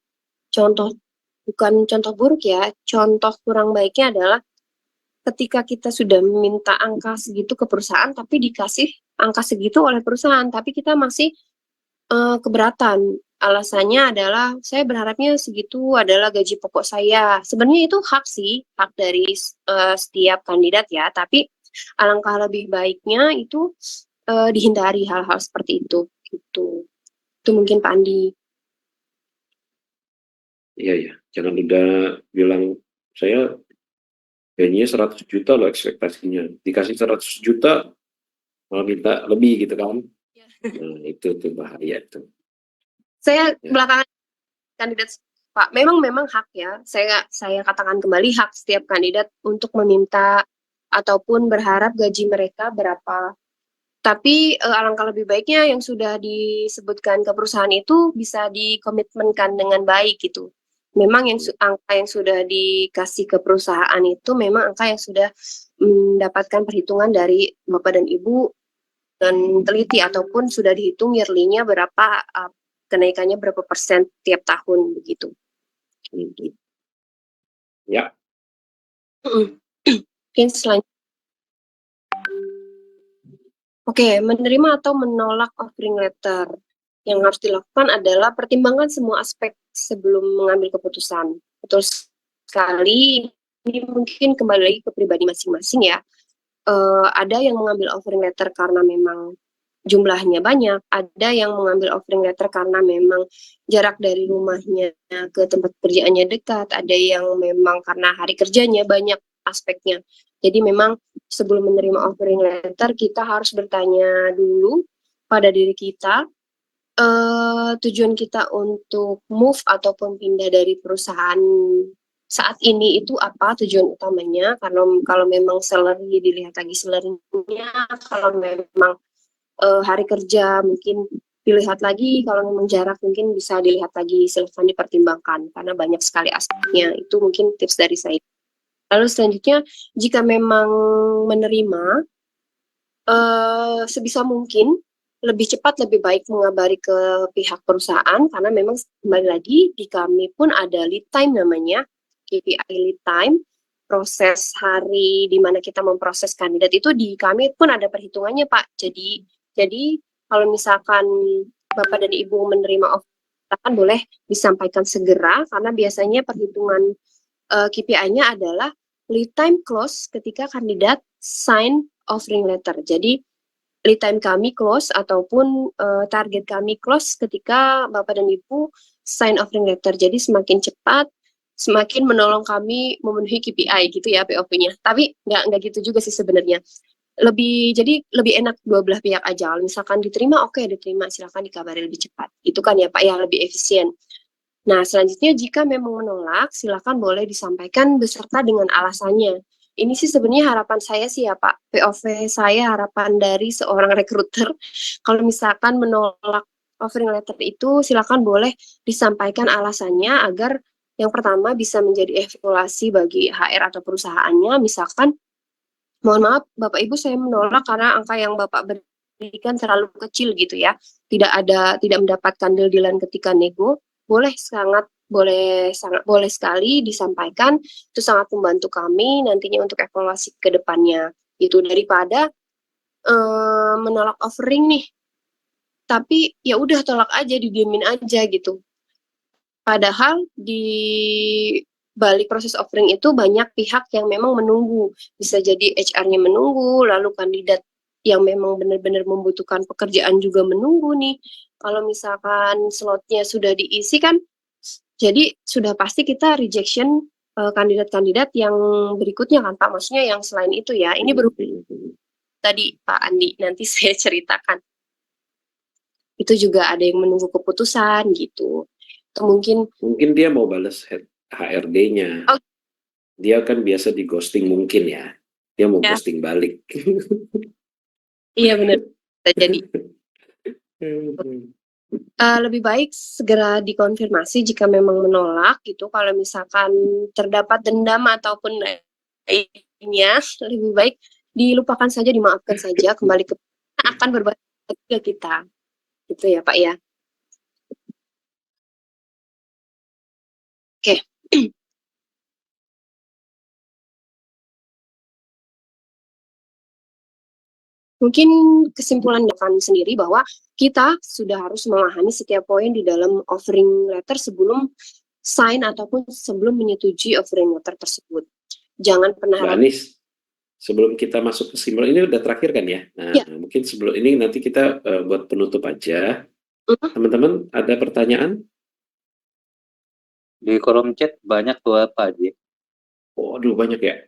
bukan contoh buruk ya, contoh kurang baiknya adalah ketika kita sudah meminta angka segitu ke perusahaan, tapi dikasih angka segitu oleh perusahaan, tapi kita masih keberatan. Alasannya adalah saya berharapnya segitu adalah gaji pokok saya. Sebenarnya itu hak sih, hak dari setiap kandidat ya, tapi alangkah lebih baiknya itu dihindari hal-hal seperti itu. Gitu. Itu mungkin Pak Andi. Iya. Jangan udah bilang saya gajinya 100 juta loh ekspektasinya. Dikasih 100 juta malah minta lebih gitu kan. Ya. Nah, itu tuh bahaya tuh. Saya Ya. belakangan kandidat Pak, memang hak ya. Saya katakan kembali hak setiap kandidat untuk meminta ataupun berharap gaji mereka berapa. Tapi alangkah lebih baiknya yang sudah disebutkan ke perusahaan itu bisa dikomitmenkan dengan baik gitu. Memang angka yang sudah dikasih ke perusahaan itu memang angka yang sudah mendapatkan perhitungan dari Bapak dan Ibu dan teliti ataupun sudah dihitung yearly-nya berapa kenaikannya berapa persen tiap tahun begitu. Ya. Mungkin selanjutnya. Oke, menerima atau menolak offering letter. Yang harus dilakukan adalah pertimbangkan semua aspek sebelum mengambil keputusan. Betul sekali, ini mungkin kembali lagi ke pribadi masing-masing ya. Ada yang mengambil offering letter karena memang jumlahnya banyak, ada yang mengambil offering letter karena memang jarak dari rumahnya ke tempat kerjaannya dekat, ada yang memang karena hari kerjanya banyak aspeknya. Jadi memang sebelum menerima offering letter kita harus bertanya dulu pada diri kita tujuan kita untuk move ataupun pindah dari perusahaan saat ini itu apa tujuan utamanya. Kalau memang salary dilihat lagi salary-nya, kalau memang hari kerja mungkin dilihat lagi, kalau memang jarak mungkin bisa dilihat lagi, silahkan dipertimbangkan karena banyak sekali aspeknya. Itu mungkin tips dari saya. Lalu selanjutnya, jika memang menerima, sebisa mungkin lebih cepat lebih baik mengabari ke pihak perusahaan karena memang kembali lagi di kami pun ada lead time namanya, KPI lead time, proses hari di mana kita memproses kandidat itu di kami pun ada perhitungannya Pak. Jadi kalau misalkan Bapak dan Ibu menerima offer boleh disampaikan segera karena biasanya perhitungan KPI-nya adalah lead time close ketika kandidat sign offering letter. Jadi lead time kami close ataupun target kami close ketika Bapak dan Ibu sign offering letter. Jadi semakin cepat, semakin menolong kami memenuhi KPI gitu ya POV-nya. Tapi nggak gitu juga sih sebenarnya. Jadi lebih enak dua belah pihak aja. Kalau misalkan diterima, oke diterima, silakan dikabari lebih cepat. Itu kan ya Pak ya, lebih efisien. Nah, selanjutnya jika memang menolak, silakan boleh disampaikan beserta dengan alasannya. Ini sih sebenarnya harapan saya sih ya Pak, POV saya harapan dari seorang rekruter, kalau misalkan menolak offering letter itu, silakan boleh disampaikan alasannya agar yang pertama bisa menjadi evaluasi bagi HR atau perusahaannya, misalkan, mohon maaf Bapak Ibu saya menolak karena angka yang Bapak berikan terlalu kecil gitu ya, tidak mendapatkan deal-dealan ketika nego, sangat boleh sekali disampaikan, itu sangat membantu kami nantinya untuk evaluasi ke depannya. Itu daripada menolak offering nih, tapi ya udah tolak aja, didiemin aja gitu. Padahal di balik proses offering itu banyak pihak yang memang menunggu. Bisa jadi HR-nya menunggu, lalu kandidat yang memang benar-benar membutuhkan pekerjaan juga menunggu nih. Kalau misalkan slotnya sudah diisi kan, jadi sudah pasti kita rejection kandidat-kandidat yang berikutnya kan Pak. Maksudnya yang selain itu ya, ini berhubung tadi Pak Andi, nanti saya ceritakan. Itu juga ada yang menunggu keputusan gitu. Atau Mungkin dia mau balas HRD-nya. Oh. Dia kan biasa di ghosting mungkin ya. Dia mau Ya. ghosting balik. Iya benar. Jadi lebih baik segera dikonfirmasi jika memang menolak gitu. Kalau misalkan terdapat dendam ataupun lainnya, lebih baik dilupakan saja, dimaafkan saja, kembali ke akan berbahaya ke kita. Gitu ya Pak ya. Oke. Mungkin kesimpulan kami sendiri bahwa kita sudah harus memahami setiap poin di dalam offering letter sebelum sign ataupun sebelum menyetujui offering letter tersebut. Jangan pernah Mbak Anis, sebelum kita masuk kesimpulan, ini udah terakhir kan ya? Nah, ya. Mungkin sebelum ini nanti kita buat penutup aja. Teman-teman, ada pertanyaan? Di kolom chat banyak tuh apa aja? Oh, aduh banyak ya.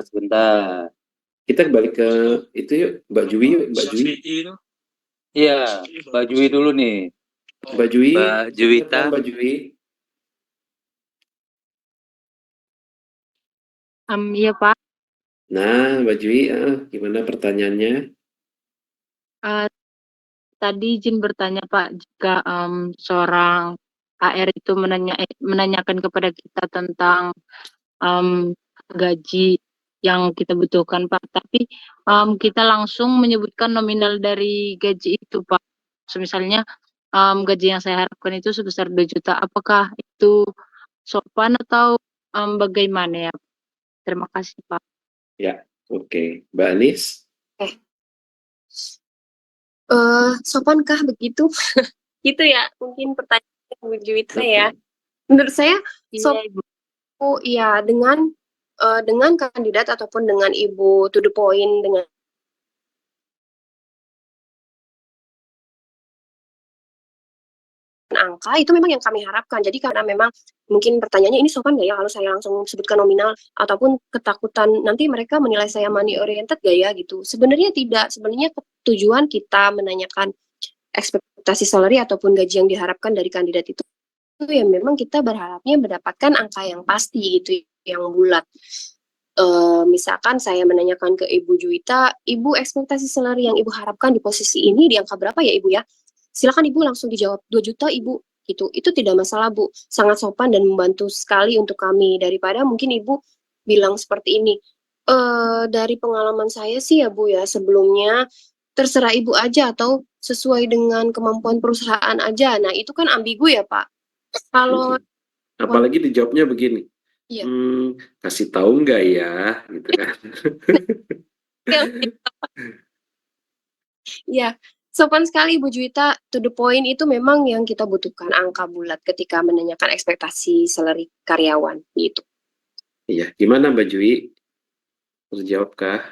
Sebentar. Kita balik ke itu yuk, Mbak Jui yuk, Mbak Jui. Iya, Mbak Jui dulu nih. Mbak Jui, Mbak Juwita. Mbak Jui. Iya Pak. Nah, Mbak Jui, gimana pertanyaannya? Tadi izin bertanya Pak, jika seorang HR itu menanyakan kepada kita tentang gaji yang kita butuhkan Pak, tapi kita langsung menyebutkan nominal dari gaji itu Pak. Misalnya gaji yang saya harapkan itu sebesar 2 juta, apakah itu sopan atau bagaimana ya? Terima kasih Pak. Ya, oke. Mbak Anis? Sopankah begitu? Gitu ya, mungkin pertanyaan Bu Juwita ya. Menurut saya, iya dengan kandidat ataupun dengan Ibu to the point dengan angka itu memang yang kami harapkan. Jadi karena memang mungkin pertanyaannya ini sopan nggak ya kalau saya langsung sebutkan nominal, ataupun ketakutan nanti mereka menilai saya money oriented gak ya gitu. Sebenarnya tidak. Sebenarnya tujuan kita menanyakan ekspektasi salary ataupun gaji yang diharapkan dari kandidat itu ya memang kita berharapnya mendapatkan angka yang pasti gitu, yang bulat. Misalkan saya menanyakan ke Ibu Juwita, Ibu ekspektasi salary yang Ibu harapkan di posisi ini di angka berapa ya Ibu ya? Silakan Ibu langsung dijawab 2 juta Ibu gitu. Itu tidak masalah Bu, sangat sopan dan membantu sekali untuk kami, daripada mungkin Ibu bilang seperti ini. Dari pengalaman saya sih ya Bu ya, sebelumnya terserah Ibu aja atau sesuai dengan kemampuan perusahaan aja. Nah, itu kan ambigu ya Pak. Kalau apalagi dijawabnya begini. Iya. Kasih tahu nggak ya, gitu kan? Ya, sopan sekali Bu Juwita, to the point itu memang yang kita butuhkan, angka bulat ketika menanyakan ekspektasi salary karyawan gitu. Iya, gimana Mbak Jui? Terjawabkah?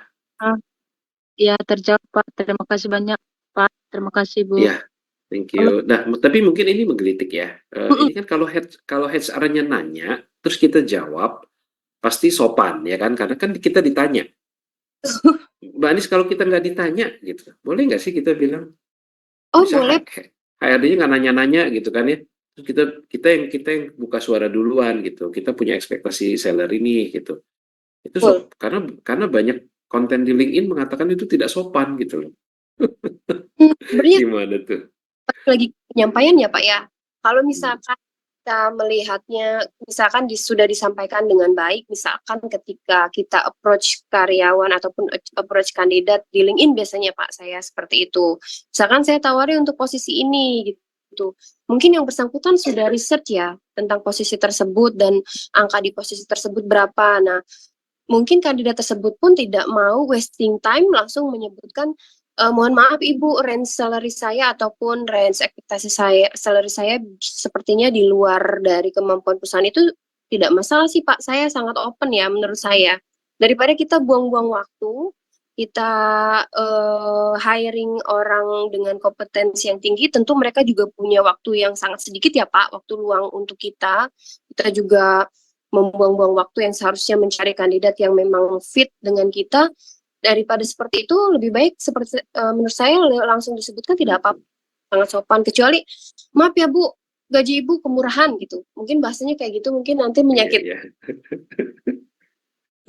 Ya terjawab Pak, terima kasih banyak Pak, terima kasih Bu. Iya, Thank you. Nah, tapi mungkin ini menggelitik ya. Ini kan kalau HR-nya nanya, terus kita jawab, pasti sopan ya kan? Karena kan kita ditanya. Mbak Anis kalau kita nggak ditanya gitu, boleh nggak sih kita bilang? Oh, Bisa boleh. HRD-nya nggak nanya-nanya gitu kan ya? Terus kita yang buka suara duluan gitu. Kita punya ekspektasi salary nih gitu. Itu karena banyak konten di LinkedIn mengatakan itu tidak sopan gitu loh. Sebenarnya Gimana tuh? lagi penyampaian ya Pak ya. Kalau misalkan kita melihatnya, misalkan sudah disampaikan dengan baik, misalkan ketika kita approach karyawan ataupun approach kandidat di LinkedIn biasanya Pak, saya seperti itu. Misalkan saya tawari untuk posisi ini gitu. Mungkin yang bersangkutan sudah research ya tentang posisi tersebut dan angka di posisi tersebut berapa. Nah, mungkin kandidat tersebut pun tidak mau wasting time langsung menyebutkan mohon maaf Ibu, range salary saya ataupun range ekspektasi saya, salary saya sepertinya di luar dari kemampuan perusahaan itu tidak masalah sih Pak. Saya sangat open ya menurut saya. Daripada kita buang-buang waktu, kita hiring orang dengan kompetensi yang tinggi, tentu mereka juga punya waktu yang sangat sedikit ya Pak, waktu luang untuk kita. Kita juga membuang-buang waktu yang seharusnya mencari kandidat yang memang fit dengan kita. Daripada seperti itu, lebih baik seperti menurut saya langsung disebutkan tidak apa-apa, sangat sopan, kecuali maaf ya Bu, gaji Ibu kemurahan gitu. Mungkin bahasanya kayak gitu, mungkin nanti menyakit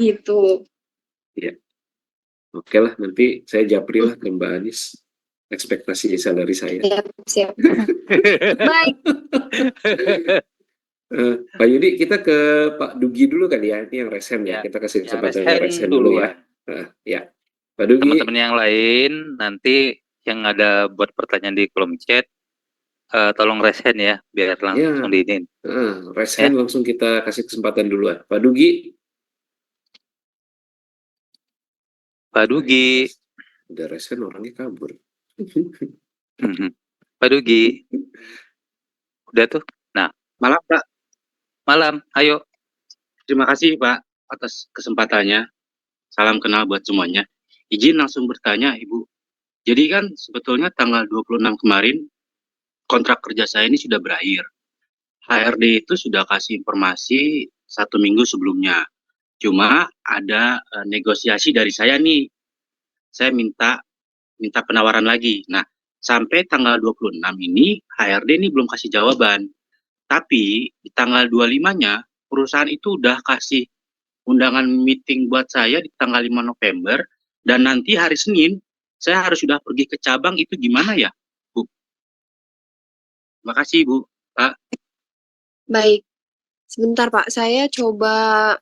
gitu. Iya. Oke lah, nanti saya japri lah ke Mbak Anis ekspektasi salary saya. Siap. Baik. Pak Yudi, kita ke Pak Dugi dulu kali ya, ini yang resen ya, kita kasih kesempatan yang resen dulu ya. Ya, Pak Dugi. Teman-teman yang lain nanti yang ada buat pertanyaan di kolom chat, tolong resen ya, biar langsung diinin. Resen langsung kita kasih kesempatan duluan. Pak Dugi. Pak Dugi. Udah resen orangnya kabur. Pak Dugi. Udah tuh. Nah, Malam Pak. Malam, ayo. Terima kasih Pak atas kesempatannya. Salam kenal buat semuanya. Izin langsung bertanya Ibu. Jadi kan sebetulnya tanggal 26 kemarin kontrak kerja saya ini sudah berakhir. HRD itu sudah kasih informasi 1 minggu sebelumnya. Cuma ada negosiasi dari saya nih. Saya minta penawaran lagi. Nah, sampai tanggal 26 ini HRD ini belum kasih jawaban. Tapi di tanggal 25-nya perusahaan itu udah kasih undangan meeting buat saya di tanggal 5 November dan nanti hari Senin saya harus sudah pergi ke cabang. Itu gimana ya, Bu? Terima kasih, Bu. Pak. Baik. Sebentar Pak, saya coba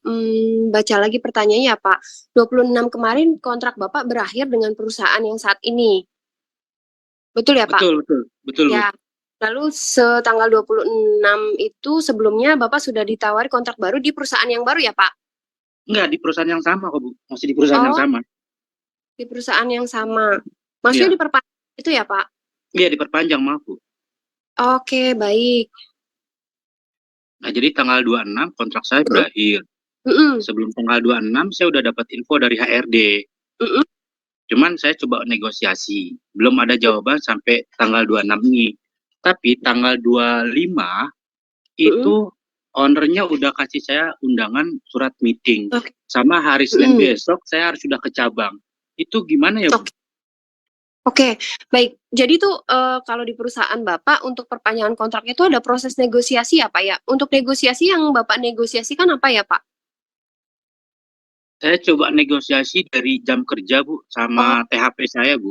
baca lagi pertanyaannya ya Pak. 26 kemarin kontrak Bapak berakhir dengan perusahaan yang saat ini. Betul ya Pak? Betul. Ya. Lalu setanggal 26 itu sebelumnya Bapak sudah ditawari kontrak baru di perusahaan yang baru ya Pak? Enggak, di perusahaan yang sama kok Bu. Masih di perusahaan yang sama. Di perusahaan yang sama. Maksudnya diperpanjang itu ya Pak? Iya, diperpanjang maaf Bu. Oke, baik. Nah, jadi tanggal 26 kontrak saya berakhir. Sebelum tanggal 26 saya udah dapat info dari HRD. Cuman saya coba negosiasi. Belum ada jawaban sampai tanggal 26 ini. Tapi tanggal 25 itu ownernya udah kasih saya undangan surat meeting. Sama hari Senin besok saya harus sudah ke cabang. Itu gimana ya Bu? Oke, baik. Jadi tuh kalau di perusahaan Bapak untuk perpanjangan kontraknya itu ada proses negosiasi ya Pak ya? Untuk negosiasi yang Bapak negosiasikan apa ya Pak? Saya coba negosiasi dari jam kerja Bu sama THP saya Bu.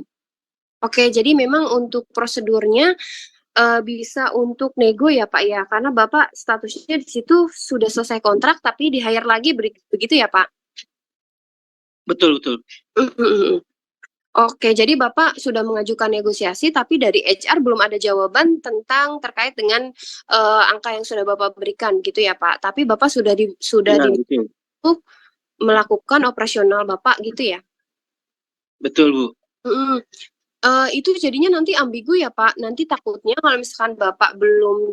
Oke, jadi memang untuk prosedurnya bisa untuk nego ya Pak ya? Karena Bapak statusnya di situ sudah selesai kontrak tapi di hire lagi begitu ya Pak? Betul. Oke, jadi Bapak sudah mengajukan negosiasi, tapi dari HR belum ada jawaban tentang terkait dengan angka yang sudah Bapak berikan, gitu ya Pak. Tapi Bapak sudah untuk melakukan operasional Bapak, gitu ya? Betul Bu. Itu jadinya nanti ambigu ya Pak. Nanti takutnya kalau misalkan Bapak belum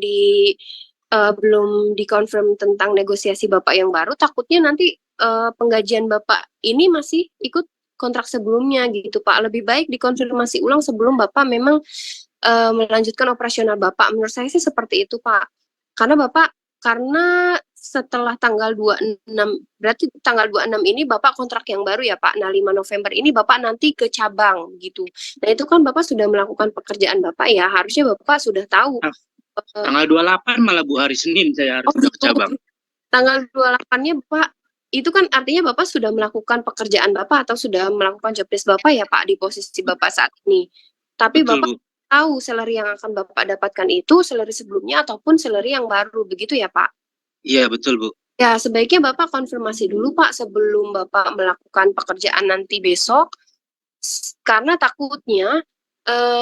dikonfirm tentang negosiasi Bapak yang baru, takutnya nanti penggajian Bapak ini masih ikut kontrak sebelumnya gitu Pak. Lebih baik dikonfirmasi ulang sebelum Bapak memang melanjutkan operasional Bapak. Menurut saya sih seperti itu, Pak. Karena setelah tanggal 26, berarti tanggal 26 ini Bapak kontrak yang baru ya, Pak. Nah, 5 November ini Bapak nanti ke cabang gitu. Nah, itu kan Bapak sudah melakukan pekerjaan Bapak ya, harusnya Bapak sudah tahu. Tanggal 28 malah Bu, hari Senin saya harus udah ke gitu. cabang. Tanggal 28-nya Bapak, itu kan artinya Bapak sudah melakukan pekerjaan Bapak atau sudah melakukan job desk Bapak ya, Pak, di posisi Bapak saat ini. Tapi Betul, Bapak Bu. tahu salary yang akan Bapak dapatkan itu salary sebelumnya ataupun salary yang baru, begitu ya, Pak? Iya, betul, Bu. Ya, sebaiknya Bapak konfirmasi dulu, Pak, sebelum Bapak melakukan pekerjaan nanti besok, karena takutnya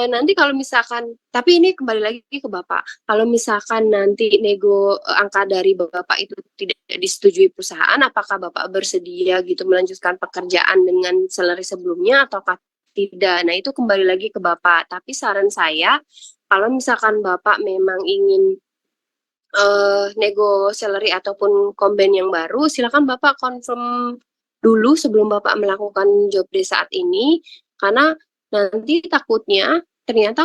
nanti kalau misalkan, tapi ini kembali lagi ke Bapak, kalau misalkan nanti nego angka dari Bapak itu tidak disetujui perusahaan, apakah Bapak bersedia gitu melanjutkan pekerjaan dengan salary sebelumnya ataukah tidak? Nah, itu kembali lagi ke Bapak. Tapi saran saya, kalau misalkan Bapak memang ingin nego salary ataupun komben yang baru, silakan Bapak confirm dulu sebelum Bapak melakukan job desk saat ini, karena nanti takutnya ternyata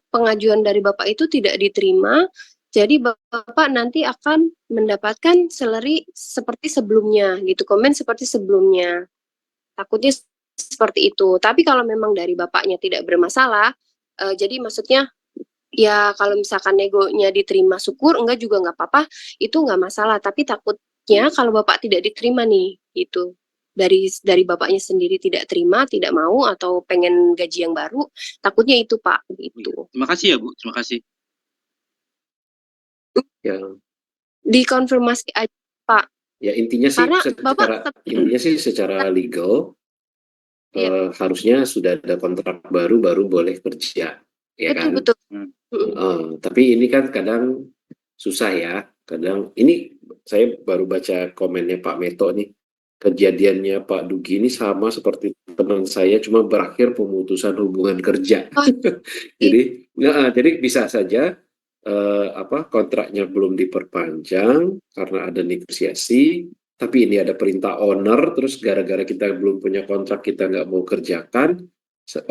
pengajuan dari Bapak itu tidak diterima, jadi Bapak nanti akan mendapatkan salary seperti sebelumnya gitu, komben seperti sebelumnya. Takutnya seperti itu. Tapi kalau memang dari Bapaknya tidak bermasalah, jadi maksudnya ya kalau misalkan negonya diterima syukur, enggak juga nggak apa-apa, itu nggak masalah. Tapi takutnya kalau Bapak tidak diterima nih, gitu. Dari Bapaknya sendiri tidak terima, tidak mau, atau pengen gaji yang baru, takutnya itu, Pak, gitu. Terima kasih ya, Bu. Terima kasih. Ya, Dikonfirmasi aja, Pak. ya intinya sih Karena Bapak secara legal Iya. harusnya sudah ada kontrak baru boleh kerja, ya kan? betul. Tapi ini kan kadang susah ya. Kadang ini saya baru baca komennya Pak Meto nih. Kejadiannya Pak Dugi ini sama seperti teman saya, cuma berakhir pemutusan hubungan kerja. Jadi bisa saja kontraknya belum diperpanjang karena ada negosiasi, tapi ini ada perintah owner, terus gara-gara kita belum punya kontrak kita nggak mau kerjakan,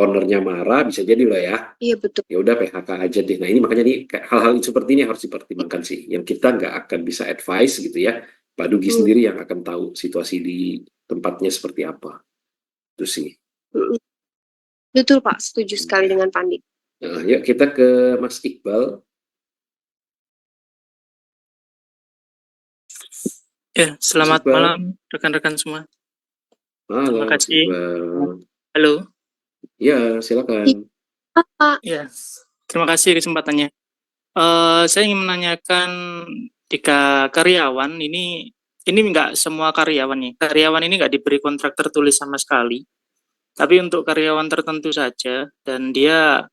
ownernya marah, bisa jadi loh ya. Iya, betul. Ya udah PHK aja deh. Nah, ini makanya nih hal-hal seperti ini harus dipertimbangkan sih. Yang kita nggak akan bisa advice gitu ya. Pak Dugi sendiri yang akan tahu situasi di tempatnya seperti apa. Itu sih. Betul, Pak. Setuju sekali dengan Pandi. Nah, yuk kita ke Mas Iqbal. Ya, selamat malam rekan-rekan semua. Malam, Terima kasih. Iqbal. Halo. Ya, silakan. Ya, terima kasih kesempatannya. Saya ingin menanyakan jika karyawan ini nggak semua karyawan nih. Karyawan ini nggak diberi kontrak tertulis sama sekali. Tapi untuk karyawan tertentu saja dan dia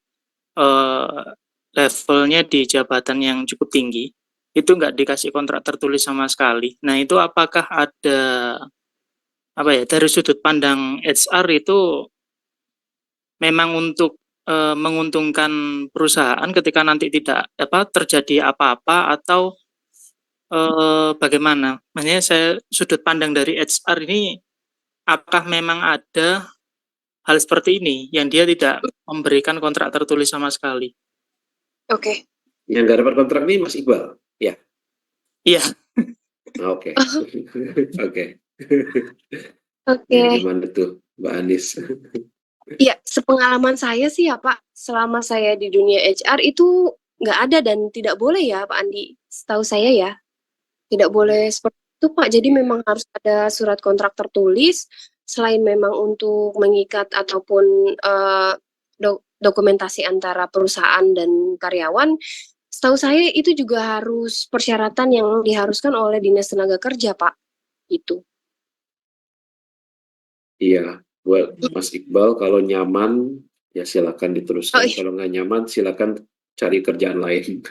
levelnya di jabatan yang cukup tinggi, itu nggak dikasih kontrak tertulis sama sekali. Nah, itu apakah ada dari sudut pandang HR itu memang untuk menguntungkan perusahaan ketika nanti tidak terjadi apa-apa atau bagaimana? Maksudnya saya sudut pandang dari HR ini, apakah memang ada hal seperti ini yang dia tidak memberikan kontrak tertulis sama sekali? Oke. Yang nggak dapat kontrak ini Mas Iqbal, ya? Iya. Oke. Oke. Oke. Gimana tuh, Mbak Anis? Iya, sepengalaman saya sih ya Pak, selama saya di dunia HR itu nggak ada dan tidak boleh ya Pak Andi, setahu saya ya. Tidak boleh seperti itu Pak, jadi memang harus ada surat kontrak tertulis, selain memang untuk mengikat ataupun dokumentasi antara perusahaan dan karyawan, setahu saya itu juga harus persyaratan yang diharuskan oleh Dinas Tenaga Kerja Pak, gitu. Iya, buat Mas Iqbal kalau nyaman ya silakan diteruskan, kalau nggak nyaman silakan cari kerjaan lain.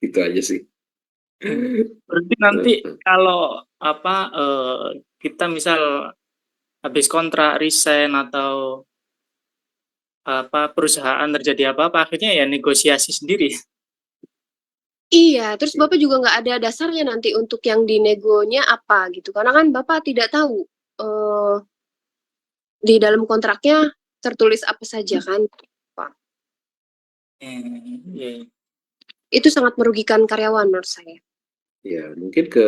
Itu aja sih. Berarti nanti kalau kita misal habis kontrak resign atau perusahaan terjadi apa-apa, akhirnya ya negosiasi sendiri. Iya, terus Bapak juga nggak ada dasarnya nanti untuk yang dinegonya apa gitu, karena kan Bapak tidak tahu di dalam kontraknya tertulis apa saja kan, Pak. Iya. Itu sangat merugikan karyawan menurut saya. Ya, mungkin ke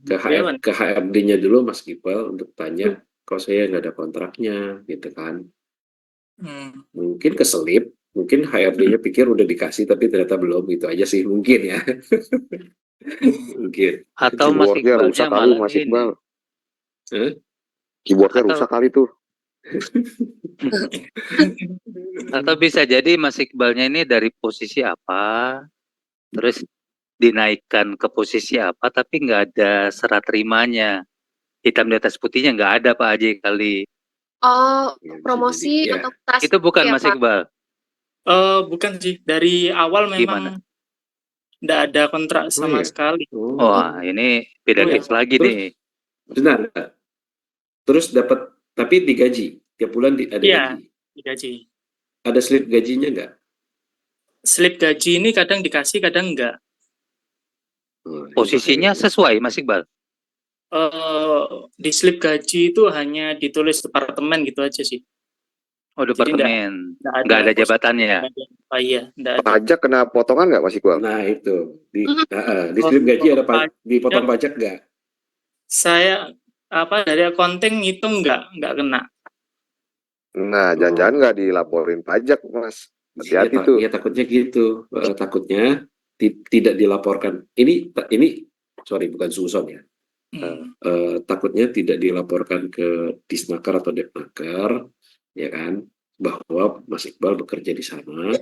Karyawan. HRD-nya dulu Mas Iqbal untuk tanya, kok saya nggak ada kontraknya, gitu kan. Mungkin keselip, mungkin HRD-nya pikir udah dikasih tapi ternyata belum, gitu aja sih mungkin ya. Mungkin. Atau Mas Keyboardnya Iqbalnya rusak kali malah Mas ini. Iqbal. Atau- Keyboardnya rusak kali tuh. Atau bisa jadi Mas Iqbalnya ini dari posisi apa, terus dinaikkan ke posisi apa, tapi nggak ada serah terimanya. Hitam di atas putihnya nggak ada Pak Haji kali. Oh, Ya, bisa promosi jadi. Ya. atau tas Itu bukan ya, Mas Pak? Iqbal. Bukan sih, dari awal Gimana? memang nggak ada kontrak sama iya. sekali. Wah, ini beda Oh, ya. case lagi Terus- nih. Benar. Terus dapat, tapi digaji. Tiap bulan ada Iya. gaji. Gaji. Ada slip gajinya nggak? Slip gaji ini kadang dikasih, kadang enggak. Oh, ini Posisinya bahaya. sesuai Mas Iqbal. Di slip gaji itu hanya ditulis departemen gitu aja sih. Oh, departemen. Nggak ada jabatannya. Iya, nggak ada. Pajak kena potongan nggak Mas Iqbal? Nah itu di slip gaji ada dipotong pajak nggak? Saya dari accounting itu nggak kena. Nah, jangan-jangan nggak dilaporin pajak Mas. Hati-hati tuh. Ya takutnya gitu. Takutnya tidak dilaporkan. Ini sorry bukan suzon ya. Takutnya tidak dilaporkan ke Disnaker atau Depnaker, ya kan, bahwa Mas Iqbal bekerja di sana,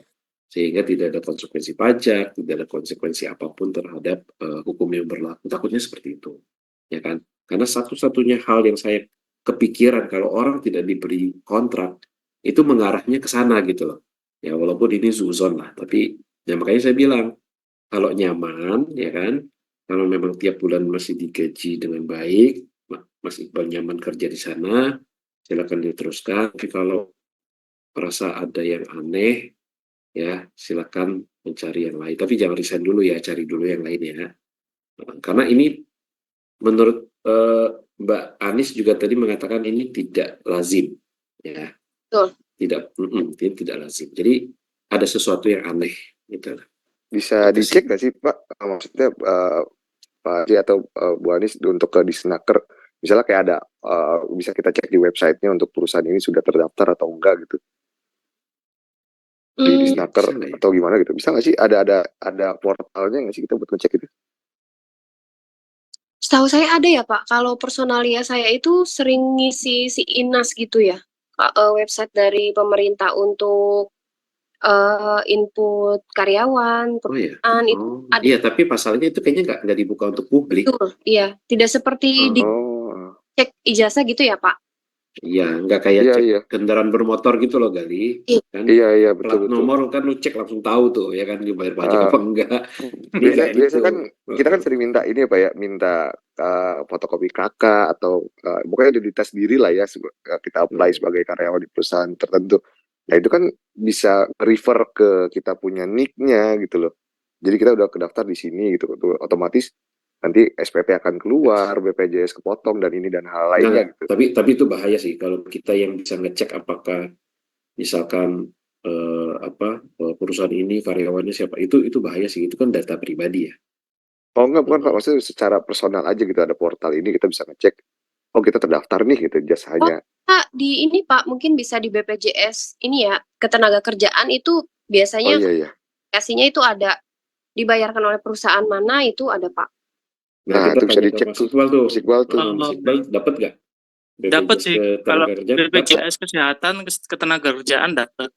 sehingga tidak ada konsekuensi pajak, tidak ada konsekuensi apapun terhadap hukum yang berlaku. Takutnya seperti itu, ya kan? Karena satu-satunya hal yang saya kepikiran kalau orang tidak diberi kontrak itu mengarahnya ke sana gitu loh. Ya walaupun ini zuzon lah, tapi ya makanya saya bilang kalau nyaman, ya kan, kalau memang tiap bulan masih digaji dengan baik, Mas Iqbal nyaman kerja di sana, silakan diteruskan. Tapi kalau merasa ada yang aneh, ya silakan mencari yang lain. Tapi jangan resign dulu ya, cari dulu yang lain ya. Karena ini menurut Mbak Anis juga tadi mengatakan ini tidak lazim, ya. Betul. Tidak lazim. Jadi ada sesuatu yang aneh, gitu. Bisa dicek nggak sih Pak? Maksudnya Pak Haji atau Bu Anis untuk ke Disnaker, misalnya kayak ada bisa kita cek di websitenya untuk perusahaan ini sudah terdaftar atau enggak gitu di Disnaker atau gimana gitu, bisa nggak sih ada portalnya nggak sih kita buat ngecek itu? Setahu saya ada ya Pak, kalau personalia saya itu sering ngisi si Inas gitu ya, website dari pemerintah untuk input karyawan, perusahaan itu ada. Iya, tapi pasalnya itu kayaknya nggak dibuka untuk publik. Betul, iya, tidak seperti di cek ijazah gitu ya Pak? Iya, nggak kayak cek kendaraan bermotor gitu loh Gali. Kan? Iya betul. Plat nomor kan lu cek langsung tahu tuh ya kan dibayar pajak apa enggak. Biasa kan kita kan sering minta ini apa ya, minta fotokopi KK atau pokoknya identitas diri lah ya, kita apply sebagai karyawan di perusahaan tertentu. Nah itu kan bisa refer ke kita punya nick-nya gitu loh. Jadi kita udah kedaftar di sini gitu, otomatis nanti SPP akan keluar, BPJS kepotong dan ini dan hal lainnya gitu. Tapi itu bahaya sih kalau kita yang bisa ngecek apakah misalkan perusahaan ini karyawannya siapa, itu bahaya sih, itu kan data pribadi ya. Oh enggak, bukan Pak, maksudnya secara personal aja gitu, ada portal ini kita bisa ngecek, oh kita terdaftar nih gitu jasanya. Pak, di ini Pak, mungkin bisa di BPJS ini ya, ketenaga kerjaan itu biasanya kasihnya itu ada, dibayarkan oleh perusahaan mana itu ada Pak. Nah itu bisa dicek tuh, Mas Iqbal tuh. Dapat nggak? Dapat sih, kalau BPJS kesehatan, ketenaga kerjaan dapat.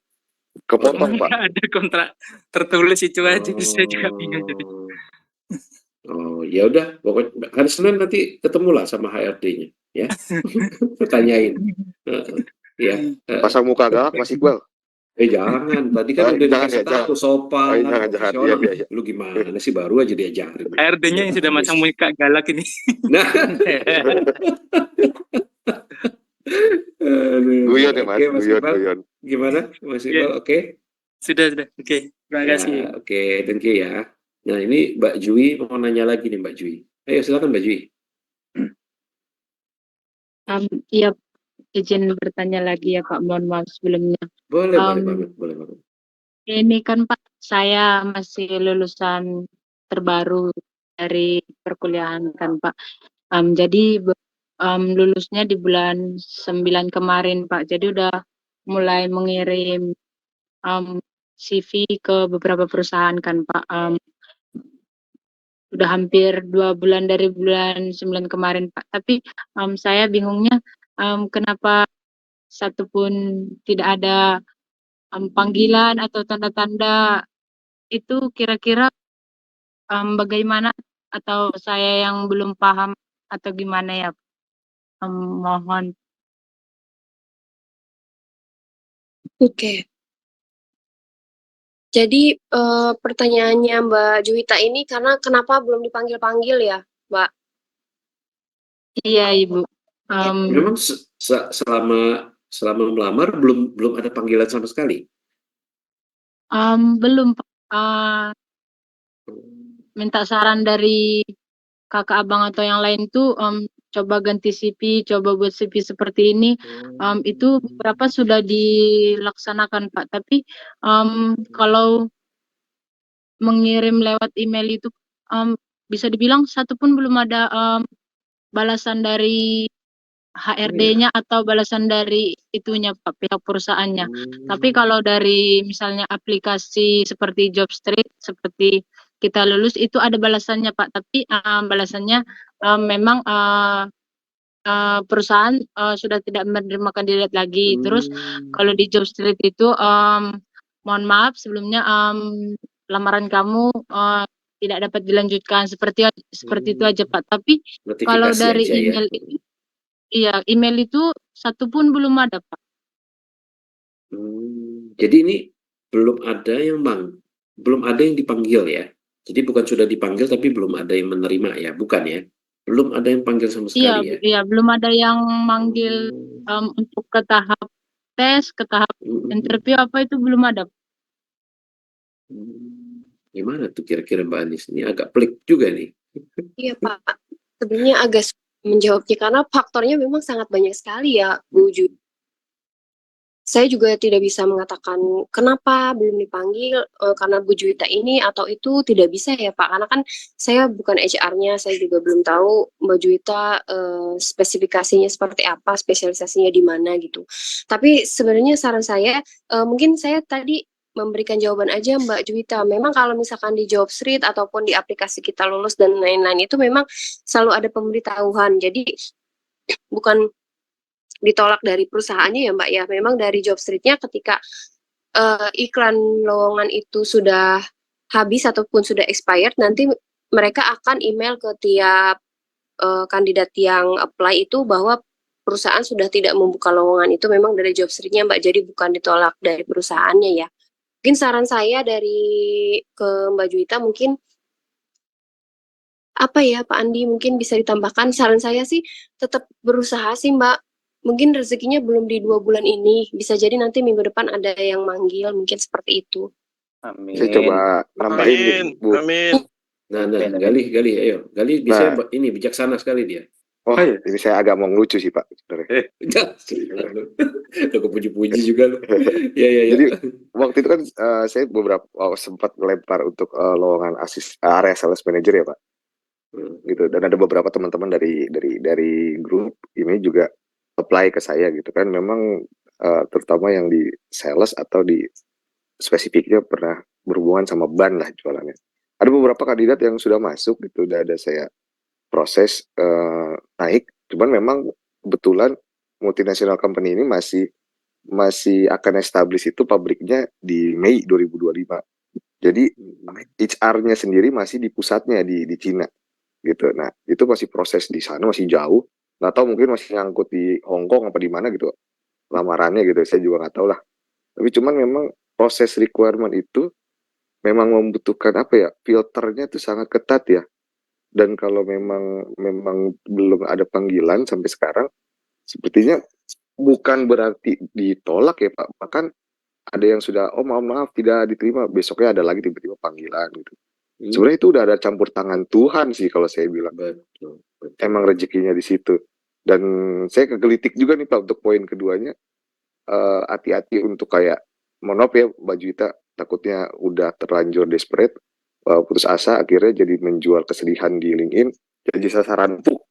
Kepotong Pak. Ada kontrak tertulis itu aja, saya juga bingung jadi. Oh ya udah, pokoknya hari Senin nanti ketemu lah sama HRD-nya, ya. Tanyain. Ya. Pasang muka galak Mas Iqbal. Jangan, tadi kan udah dikasih tahu sopan, profesional. Iya. Lu gimana sih, baru aja diajarin. HRD-nya yang sudah macam muka galak ini. Nah. Guyon ya Mas, guyon. Gimana Mas Iqbal, oke? Sudah, oke. Terima kasih. Oke, thank you ya. Nah ini Mbak Jui mau nanya lagi nih Mbak Jui. Ayo silakan Mbak Jui. Iya, izin bertanya lagi ya Pak, mohon maaf sebelumnya. Boleh banget. Ini kan Pak, saya masih lulusan terbaru dari perkuliahan kan Pak. Jadi lulusnya di bulan 9 kemarin Pak. Jadi udah mulai mengirim CV ke beberapa perusahaan kan Pak. Udah hampir 2 bulan dari bulan 9 kemarin Pak. Tapi saya bingungnya kenapa satupun tidak ada panggilan atau tanda-tanda itu kira-kira bagaimana atau saya yang belum paham atau gimana ya? Mohon. Oke. Jadi pertanyaannya Mbak Juwita ini karena kenapa belum dipanggil-panggil ya, Mbak? Iya Ibu. Memang selama melamar belum ada panggilan sama sekali. Belum Pak. Minta saran dari kakak abang atau yang lain tuh coba ganti CV, coba buat CV seperti ini. Itu beberapa sudah dilaksanakan Pak. Tapi kalau mengirim lewat email itu bisa dibilang satupun belum ada balasan dari HRD-nya atau balasan dari itunya Pak, pihak perusahaannya. Tapi kalau dari misalnya aplikasi seperti Jobstreet, seperti kita lulus itu ada balasannya Pak. Tapi balasannya memang perusahaan sudah tidak menerima kandidat lagi. Terus kalau di Jobstreet itu mohon maaf sebelumnya lamaran kamu tidak dapat dilanjutkan seperti itu aja Pak. Tapi kalau Notifikasi dari aja ya. email itu, iya email itu satupun belum ada Pak. Jadi ini belum ada yang dipanggil ya. Jadi bukan sudah dipanggil tapi belum ada yang menerima ya, bukan ya? Belum ada yang panggil sama Iya, sekali ya. iya belum ada yang manggil untuk ke tahap tes, ke tahap interview apa itu belum ada. Gimana tuh kira-kira Mbak Anis? Ini agak pelik juga nih. Iya Pak, sebenarnya agak sulit menjawabnya karena faktornya memang sangat banyak sekali ya, Bu Ju. Saya juga tidak bisa mengatakan kenapa belum dipanggil karena Bu Juwita ini atau itu tidak bisa ya Pak, karena kan saya bukan HR-nya, saya juga belum tahu Mbak Juwita spesifikasinya seperti apa, spesialisasinya di mana gitu. Tapi sebenarnya saran saya mungkin saya tadi memberikan jawaban aja Mbak Juwita. Memang kalau misalkan di Jobstreet ataupun di aplikasi Kita Lulus dan lain-lain itu memang selalu ada pemberitahuan. Jadi bukan ditolak dari perusahaannya ya Mbak ya. Memang dari Jobstreet-nya ketika iklan lowongan itu sudah habis ataupun sudah expired, nanti mereka akan email ke tiap kandidat yang apply itu bahwa perusahaan sudah tidak membuka lowongan itu memang dari Jobstreet-nya Mbak, jadi bukan ditolak dari perusahaannya ya. Mungkin saran saya dari ke Mbak Juwita mungkin apa ya Pak Andi, mungkin bisa ditambahkan saran saya sih tetap berusaha sih Mbak. Mungkin rezekinya belum di 2 bulan ini, bisa jadi nanti minggu depan ada yang manggil, mungkin seperti itu. Amin. Saya coba nambahin gitu, Bu. Amin. Nah, Gali, ayo. Gali bisa ini bijaksana sekali dia. Oh, ini saya agak mau ngelucu sih Pak sebenarnya. Lo kepuji-puji juga lo. Ya. Jadi waktu itu kan saya sempat melempar untuk lowongan area sales manager ya Pak. Gitu, dan ada beberapa teman-teman dari grup ini juga apply ke saya gitu kan. Memang terutama yang di sales atau di spesifiknya pernah berhubungan sama ban lah jualannya. Ada beberapa kandidat yang sudah masuk gitu, udah ada saya proses naik. Cuman memang kebetulan multinational company ini masih akan establish itu pabriknya di Mei 2025. Jadi HR-nya sendiri masih di pusatnya di Cina gitu. Nah, itu masih proses di sana, masih jauh. Nggak tahu mungkin masih nyangkut di Hong Kong apa di mana gitu lamarannya gitu. Saya juga nggak tahu lah. Tapi cuman memang proses requirement itu memang membutuhkan apa ya? Filternya itu sangat ketat ya. Dan kalau memang belum ada panggilan sampai sekarang, sepertinya bukan berarti ditolak ya Pak. Bahkan ada yang sudah, oh maaf tidak diterima, besoknya ada lagi tiba-tiba panggilan gitu. Sebenarnya itu udah ada campur tangan Tuhan sih kalau saya bilang. Betul. Emang rezekinya di situ. Dan saya kegelitik juga nih Pak untuk poin keduanya. Hati-hati untuk kayak, mohon maaf ya Mbak Juwita, takutnya udah terlanjur desperate, putus asa, akhirnya jadi menjual kesedihan di LinkedIn, jadi sasaran empuk,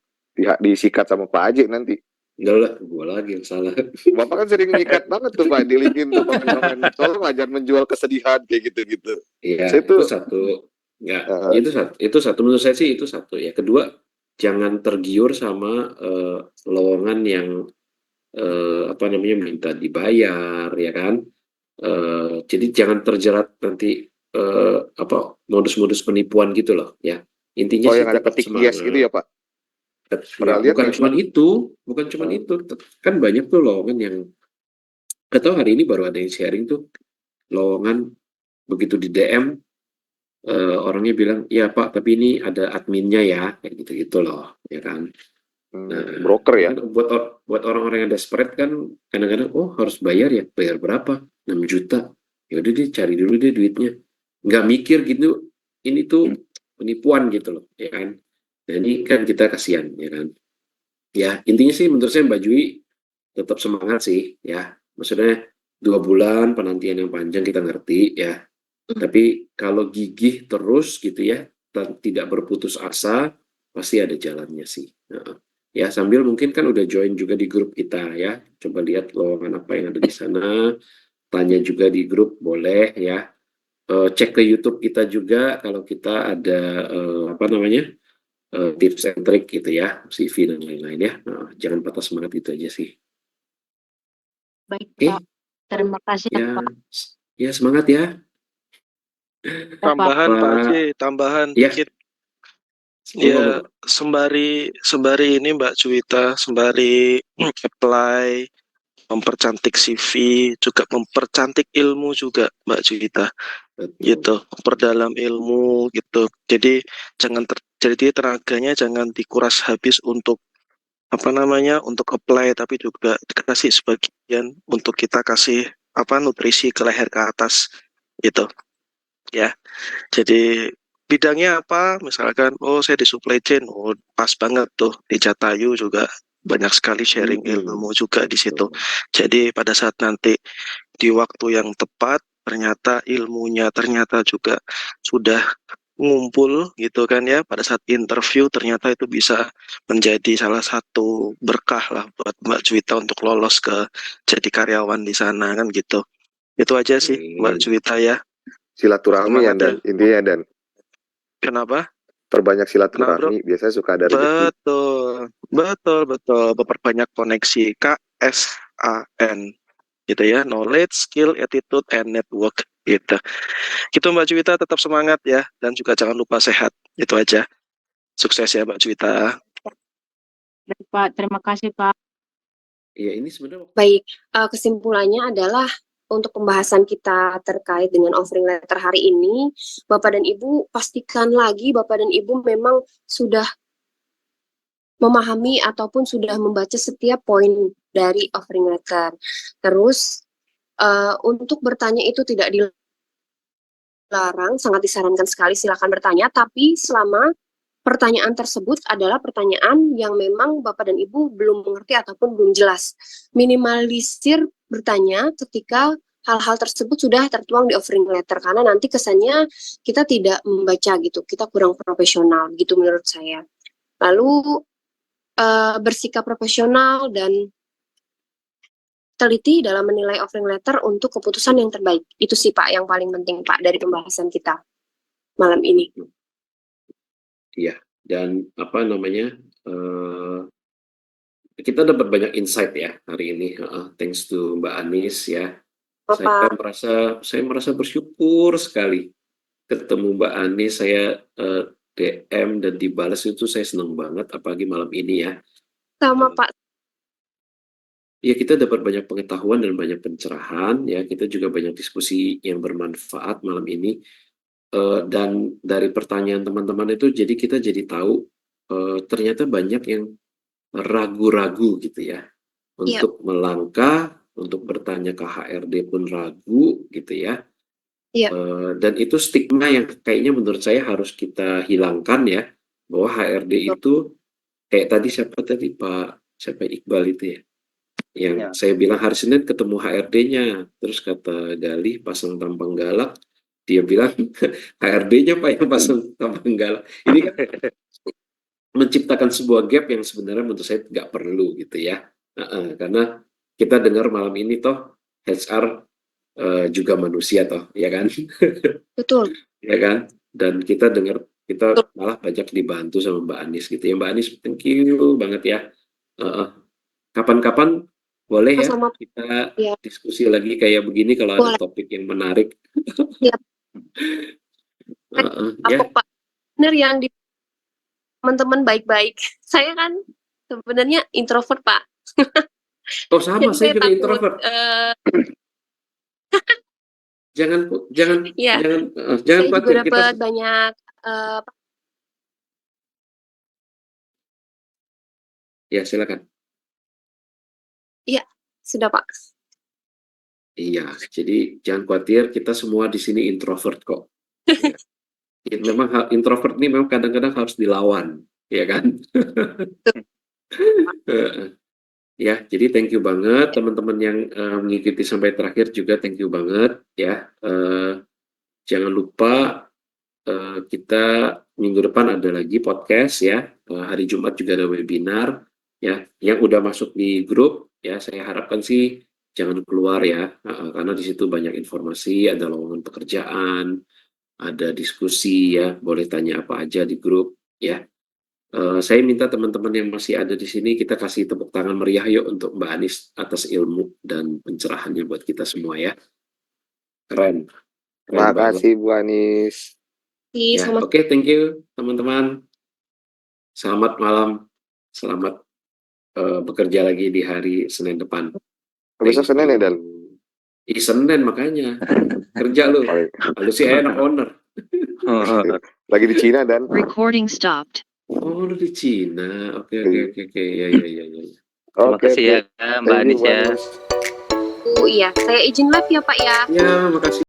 disikat sama Pak Aji nanti. Enggak lah, gua lagi yang salah. Bapak kan sering nyikat banget tuh Pak di LinkedIn tuh komen-komen, tolong jangan menjual kesedihan kayak gitu-gitu. Iya, Saya itu tuh satu. Ya, eh, itu satu menurut saya sih itu satu ya. Kedua, jangan tergiur sama lowongan yang apa namanya minta dibayar ya kan. Jadi jangan terjerat nanti apa modus-modus penipuan gitu loh ya. Intinya oh sih yang ada tetap ketik yes gitu semangat. ya Pak. Ya, Pernah lihat bukan nggak? cuma itu, bukan cuma Hmm. itu. Kan banyak tuh lowongan yang atau hari ini baru ada yang sharing tuh lowongan begitu di DM orangnya bilang, "Ya Pak, tapi ini ada adminnya ya," kayak gitu-gitu loh, ya kan. Nah, Broker ya. kan buat orang-orang yang desperate kan kadang-kadang, oh harus bayar ya, bayar berapa? 6 juta. Ya udah deh cari dulu deh duitnya. Nggak mikir gitu, ini tuh penipuan gitu loh, ya kan. Nah ini kan kita kasihan, ya kan. Ya intinya sih menurut saya Mbak Jui tetap semangat sih, ya. Maksudnya 2 bulan penantian yang panjang kita ngerti ya. Tapi kalau gigih terus gitu ya, dan tidak berputus asa, pasti ada jalannya sih. Heeh. Ya sambil mungkin kan udah join juga di grup kita ya, coba lihat lowongan apa yang ada di sana, tanya juga di grup boleh ya. Cek ke YouTube kita juga kalau kita ada apa namanya tips and trick gitu ya, CV dan lain-lain ya. Jangan patah semangat gitu aja sih. Baik, Oke, Pak. Terima kasih ya, ya, Pak. ya semangat ya. Ya, Pak. Tambahan Pak Pak, Aceh, tambahan ya, dikit. monggo, Ya, monggo. sembari ini Mbak Juwita, sembari apply, mempercantik CV, juga mempercantik ilmu juga Mbak Juwita, Betul. gitu, perdalam ilmu gitu. Jadi jadi tenaganya jangan dikuras habis untuk apa namanya, untuk apply, tapi juga dikasih sebagian untuk kita kasih apa nutrisi ke leher ke atas, gitu, ya. Jadi bidangnya apa? Misalkan, oh saya di supply chain, oh pas banget tuh di Jatayu juga banyak sekali sharing ilmu juga di situ. Jadi pada saat nanti di waktu yang tepat, ternyata ilmunya ternyata juga sudah ngumpul gitu kan ya. Pada saat interview ternyata itu bisa menjadi salah satu berkah lah buat Mbak Juwita untuk lolos ke jadi karyawan di sana kan gitu. Itu aja sih Mbak Juwita ya. Silaturahmi ya Semangat dan ya. intinya dan Kenapa? perbanyak Kenapa bro? silaturahmi biasanya suka ada rezeki. Betul. Memperbanyak koneksi KSAN gitu ya, knowledge, skill, attitude, and network gitu. Gitu Mbak Juwita, tetap semangat ya, dan juga jangan lupa sehat. Itu aja. Sukses ya Mbak Juwita. Baik, Pak. Terima kasih, Pak. Ya ini sebenarnya Baik, kesimpulannya adalah untuk pembahasan kita terkait dengan offering letter hari ini, Bapak dan Ibu pastikan lagi Bapak dan Ibu memang sudah memahami ataupun sudah membaca setiap poin dari offering letter. Terus untuk bertanya itu tidak dilarang, sangat disarankan sekali silakan bertanya, tapi selama pertanyaan tersebut adalah pertanyaan yang memang Bapak dan Ibu belum mengerti ataupun belum jelas. Minimalisir bertanya ketika hal-hal tersebut sudah tertuang di offering letter, karena nanti kesannya kita tidak membaca gitu, kita kurang profesional gitu menurut saya. Lalu bersikap profesional dan teliti dalam menilai offering letter untuk keputusan yang terbaik. Itu sih Pak yang paling penting Pak dari pembahasan kita malam ini. Iya, dan apa namanya, kita dapat banyak insight ya hari ini, thanks to Mbak Anis ya. Saya merasa bersyukur sekali ketemu Mbak Anis, saya DM dan dibalas itu saya senang banget, apalagi malam ini ya. Sama Pak. Ya kita dapat banyak pengetahuan dan banyak pencerahan ya, kita juga banyak diskusi yang bermanfaat malam ini. Dan dari pertanyaan teman-teman itu jadi kita jadi tahu ternyata banyak yang ragu-ragu gitu ya untuk melangkah, untuk bertanya ke HRD pun ragu gitu ya. Dan itu stigma yang kayaknya menurut saya harus kita hilangkan ya, bahwa HRD itu kayak tadi siapa tadi Pak siapa Iqbal itu ya, Yang Ya. saya bilang hari Senin ketemu HRD-nya, terus kata Galih pasang tampang galak, dia bilang HRD-nya Pak yang pasang tampang galak. Ini kan menciptakan sebuah gap yang sebenarnya menurut saya nggak perlu gitu ya. Karena kita dengar malam ini toh HR juga manusia toh, ya kan? Betul. Ya kan? Dan kita dengar kita malah banyak dibantu sama Mbak Anis gitu ya. Mbak Anis, thank you banget ya. Kapan-kapan boleh ya Sama kita ya, diskusi lagi kayak begini kalau ada boleh. topik yang menarik. Ya, Ya. Pak. Bener yang di teman-teman baik-baik. Saya kan sebenarnya introvert, Pak. Oh sama, saya juga takut, introvert. Jangan ya, jangan saya khawatir juga kita. dapat banyak Ya silakan. Iya, sudah Pak. Iya, jadi jangan khawatir, kita semua di sini introvert kok. Ya. Memang introvert ini memang kadang-kadang harus dilawan, ya kan? Ya, jadi thank you banget teman-teman yang mengikuti sampai terakhir juga thank you banget ya. Jangan lupa kita minggu depan ada lagi podcast ya. Hari Jumat juga ada webinar ya. Yang udah masuk di grup ya, saya harapkan sih jangan keluar ya, karena di situ banyak informasi, ada lowongan pekerjaan, ada diskusi ya, boleh tanya apa aja di grup ya. Saya minta teman-teman yang masih ada di sini kita kasih tepuk tangan meriah yuk untuk Mbak Anis atas ilmu dan pencerahannya buat kita semua ya. Keren. Terima kasih Bu Anis. Ya, oke, thank you teman-teman. Selamat malam. Selamat bekerja lagi di hari Senin depan. Besok Senin ya, Dan? Senin makanya. Kerja lu. Lu sih enak owner. Lagi di Cina, Dan. Recording stopped. Oh, lu di Cina. Oke. Ya. Terima kasih ya Mbak Anis ya. Iya, saya izin live ya Pak ya. Ya, makasih.